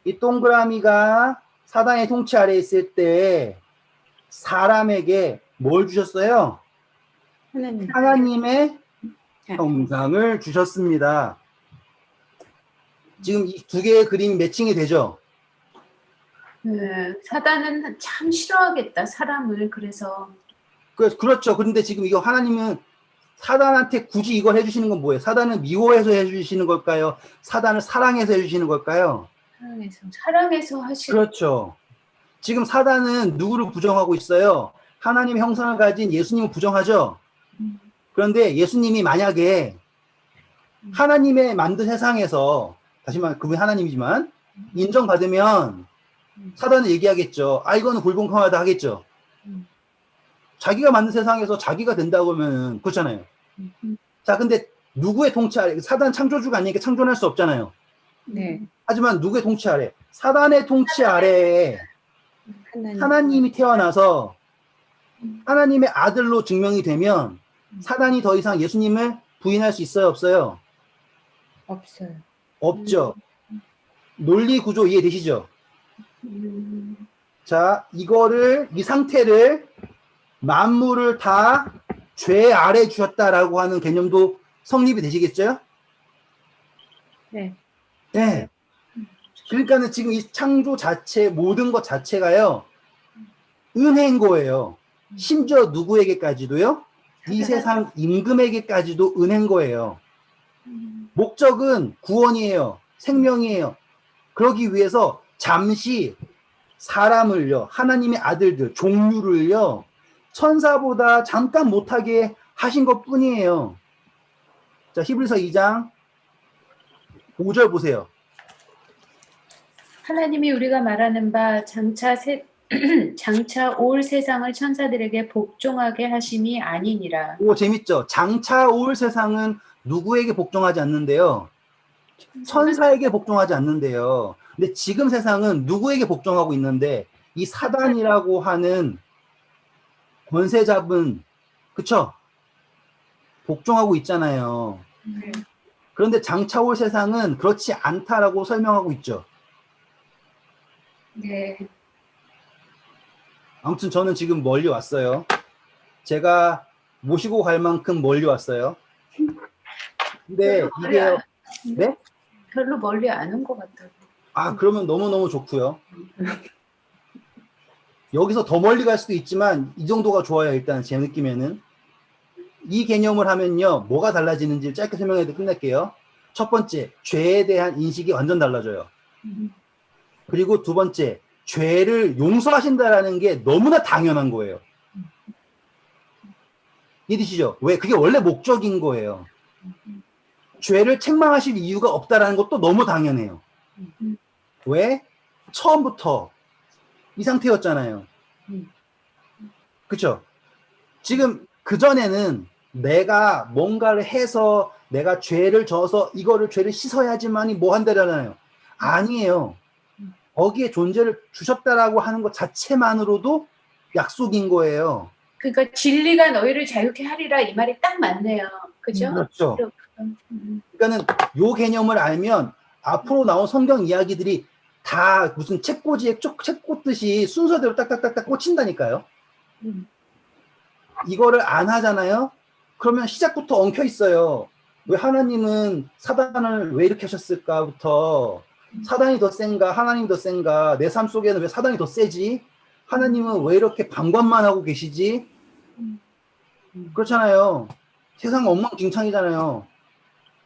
A: 이 동그라미가 사단의 통치 아래에 있을 때 사람에게 뭘 주셨어요?
C: 하나님.
A: 하나님의 형상을 주셨습니다. 지금 이 두 개의 그림이 매칭이 되죠?
B: 네. 사단은 참 싫어하겠다, 사람을. 그래서.
A: 그렇죠. 그런데 지금 이거 하나님은 사단한테 굳이 이걸 해주시는 건 뭐예요? 사단을 미워해서 해주시는 걸까요? 사단을 사랑해서 해주시는 걸까요?
B: 사랑해서 하시는.
A: 그렇죠. 지금 사단은 누구를 부정하고 있어요? 하나님의 형상을 가진 예수님을 부정하죠? 그런데 예수님이 만약에 하나님의 만든 세상에서, 다시 말해 그분이 하나님이지만, 인정받으면 사단은 얘기하겠죠. 아, 이거는 불공평하다 하겠죠. 자기가 만든 세상에서 자기가 된다고 하면, 그렇잖아요. 자, 근데 누구의 통치 아래, 사단 창조주가 아니니까 창조할 수 없잖아요.
C: 네.
A: 하지만 누구의 통치 아래? 사단의 통치 아래에 하나님이 태어나서 하나님의 아들로 증명이 되면 사단이 더 이상 예수님을 부인할 수 있어요, 없어요?
C: 없어요.
A: 없죠. 논리 구조 이해되시죠? 자, 이 상태를 만물을 다 죄 아래 주셨다라고 하는 개념도 성립이 되시겠죠?
C: 네.
A: 네. 그러니까는 지금 이 창조 자체, 모든 것 자체가요, 은혜인 거예요. 심지어 누구에게까지도요? 이 세상 임금에게까지도 은혜인 거예요. 목적은 구원이에요. 생명이에요. 그러기 위해서 잠시 사람을요, 하나님의 아들들, 종류를요, 천사보다 잠깐 못하게 하신 것 뿐이에요. 자, 히브리서 2장 5절 보세요.
B: 하나님이 우리가 말하는 바 장차 올 세상을 천사들에게 복종하게 하심이 아니니라.
A: 오, 재밌죠? 장차 올 세상은 누구에게 복종하지 않는데요? 천사에게 복종하지 않는데요. 근데 지금 세상은 누구에게 복종하고 있는데, 이 사단이라고 하는 권세 잡은, 그쵸? 복종하고 있잖아요. 그런데 장차 올 세상은 그렇지 않다라고 설명하고 있죠.
B: 네.
A: 아무튼 저는 지금 멀리 왔어요. 제가 모시고 갈 만큼 멀리 왔어요. 근데 이게, 네?
B: 별로 멀리 안 온 것 같아요.
A: 아, 그러면 너무너무 좋고요. 여기서 더 멀리 갈 수도 있지만 이 정도가 좋아요. 일단 제 느낌에는. 이 개념을 하면요, 뭐가 달라지는지 짧게 설명해도 끝낼게요. 첫 번째, 죄에 대한 인식이 완전 달라져요. 그리고 두 번째, 죄를 용서하신다라는 게 너무나 당연한 거예요. 이해되시죠? 왜? 그게 원래 목적인 거예요. 죄를 책망하실 이유가 없다라는 것도 너무 당연해요. 왜? 처음부터 이 상태였잖아요. 그쵸? 지금 그전에는 내가 뭔가를 해서 내가 죄를 져서 이거를 죄를 씻어야지만이 뭐 한다잖아요. 아니에요. 거기에 존재를 주셨다라고 하는 것 자체만으로도 약속인 거예요.
B: 그러니까 진리가 너희를 자유케 하리라 이 말이 딱 맞네요. 그죠?
A: 그렇죠. 그러니까는 요 개념을 알면 앞으로 나온 성경 이야기들이 다 무슨 책꽂이에 책 꽂듯이 순서대로 딱딱딱딱 꽂힌다니까요. 이거를 안 하잖아요. 그러면 시작부터 엉켜 있어요. 왜 하나님은 사단을 왜 이렇게 하셨을까부터 사단이 더 센가 하나님이 더 센가 내 삶 속에는 왜 사단이 더 세지 하나님은 왜 이렇게 방관만 하고 계시지 그렇잖아요. 세상 엉망진창이잖아요.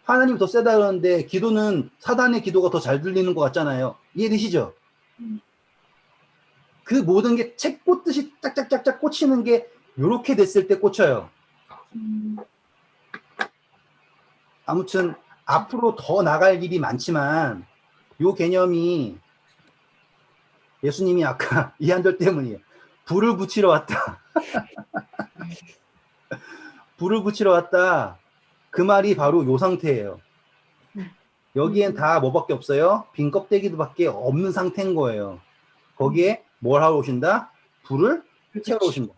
A: 하나님이 더 세다 그러는데 기도는 사단의 기도가 더 잘 들리는 것 같잖아요. 이해되시죠? 그 모든 게 책 꽂듯이 짝짝짝짝 꽂히는 게 이렇게 됐을 때 꽂혀요. 아무튼 앞으로 더 나갈 일이 많지만 요 개념이 예수님이 아까 이 한절 때문이에요. 불을 붙이러 왔다. 불을 붙이러 왔다. 그 말이 바로 요 상태예요. 여기엔 다 뭐밖에 없어요? 빈 껍데기도밖에 없는 상태인 거예요. 거기에 뭘 하러 오신다? 불을 채우러 오신다.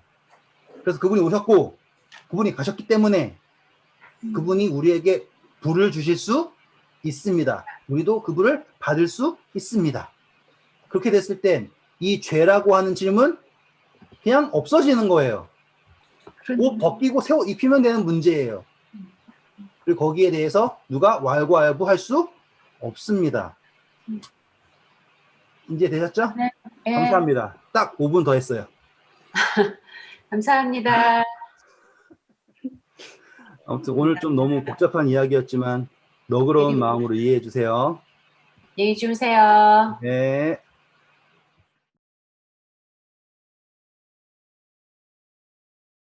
A: 그래서 그분이 오셨고 그분이 가셨기 때문에 그분이 우리에게 불을 주실 수 있습니다. 우리도 그 불을 받을 수 있습니다. 그렇게 됐을 땐 이 죄라고 하는 질문 그냥 없어지는 거예요. 옷 벗기고 새 옷 입히면 되는 문제예요. 그리고 거기에 대해서 누가 왈가왈부할 수 없습니다. 이제 되셨죠?
B: 네.
A: 감사합니다. 딱 5분 더 했어요.
B: 감사합니다.
A: 아무튼 오늘 좀 너무 복잡한 이야기였지만 너그러운 마음으로 이해해 주세요.
B: 얘기 주세요.
A: 네.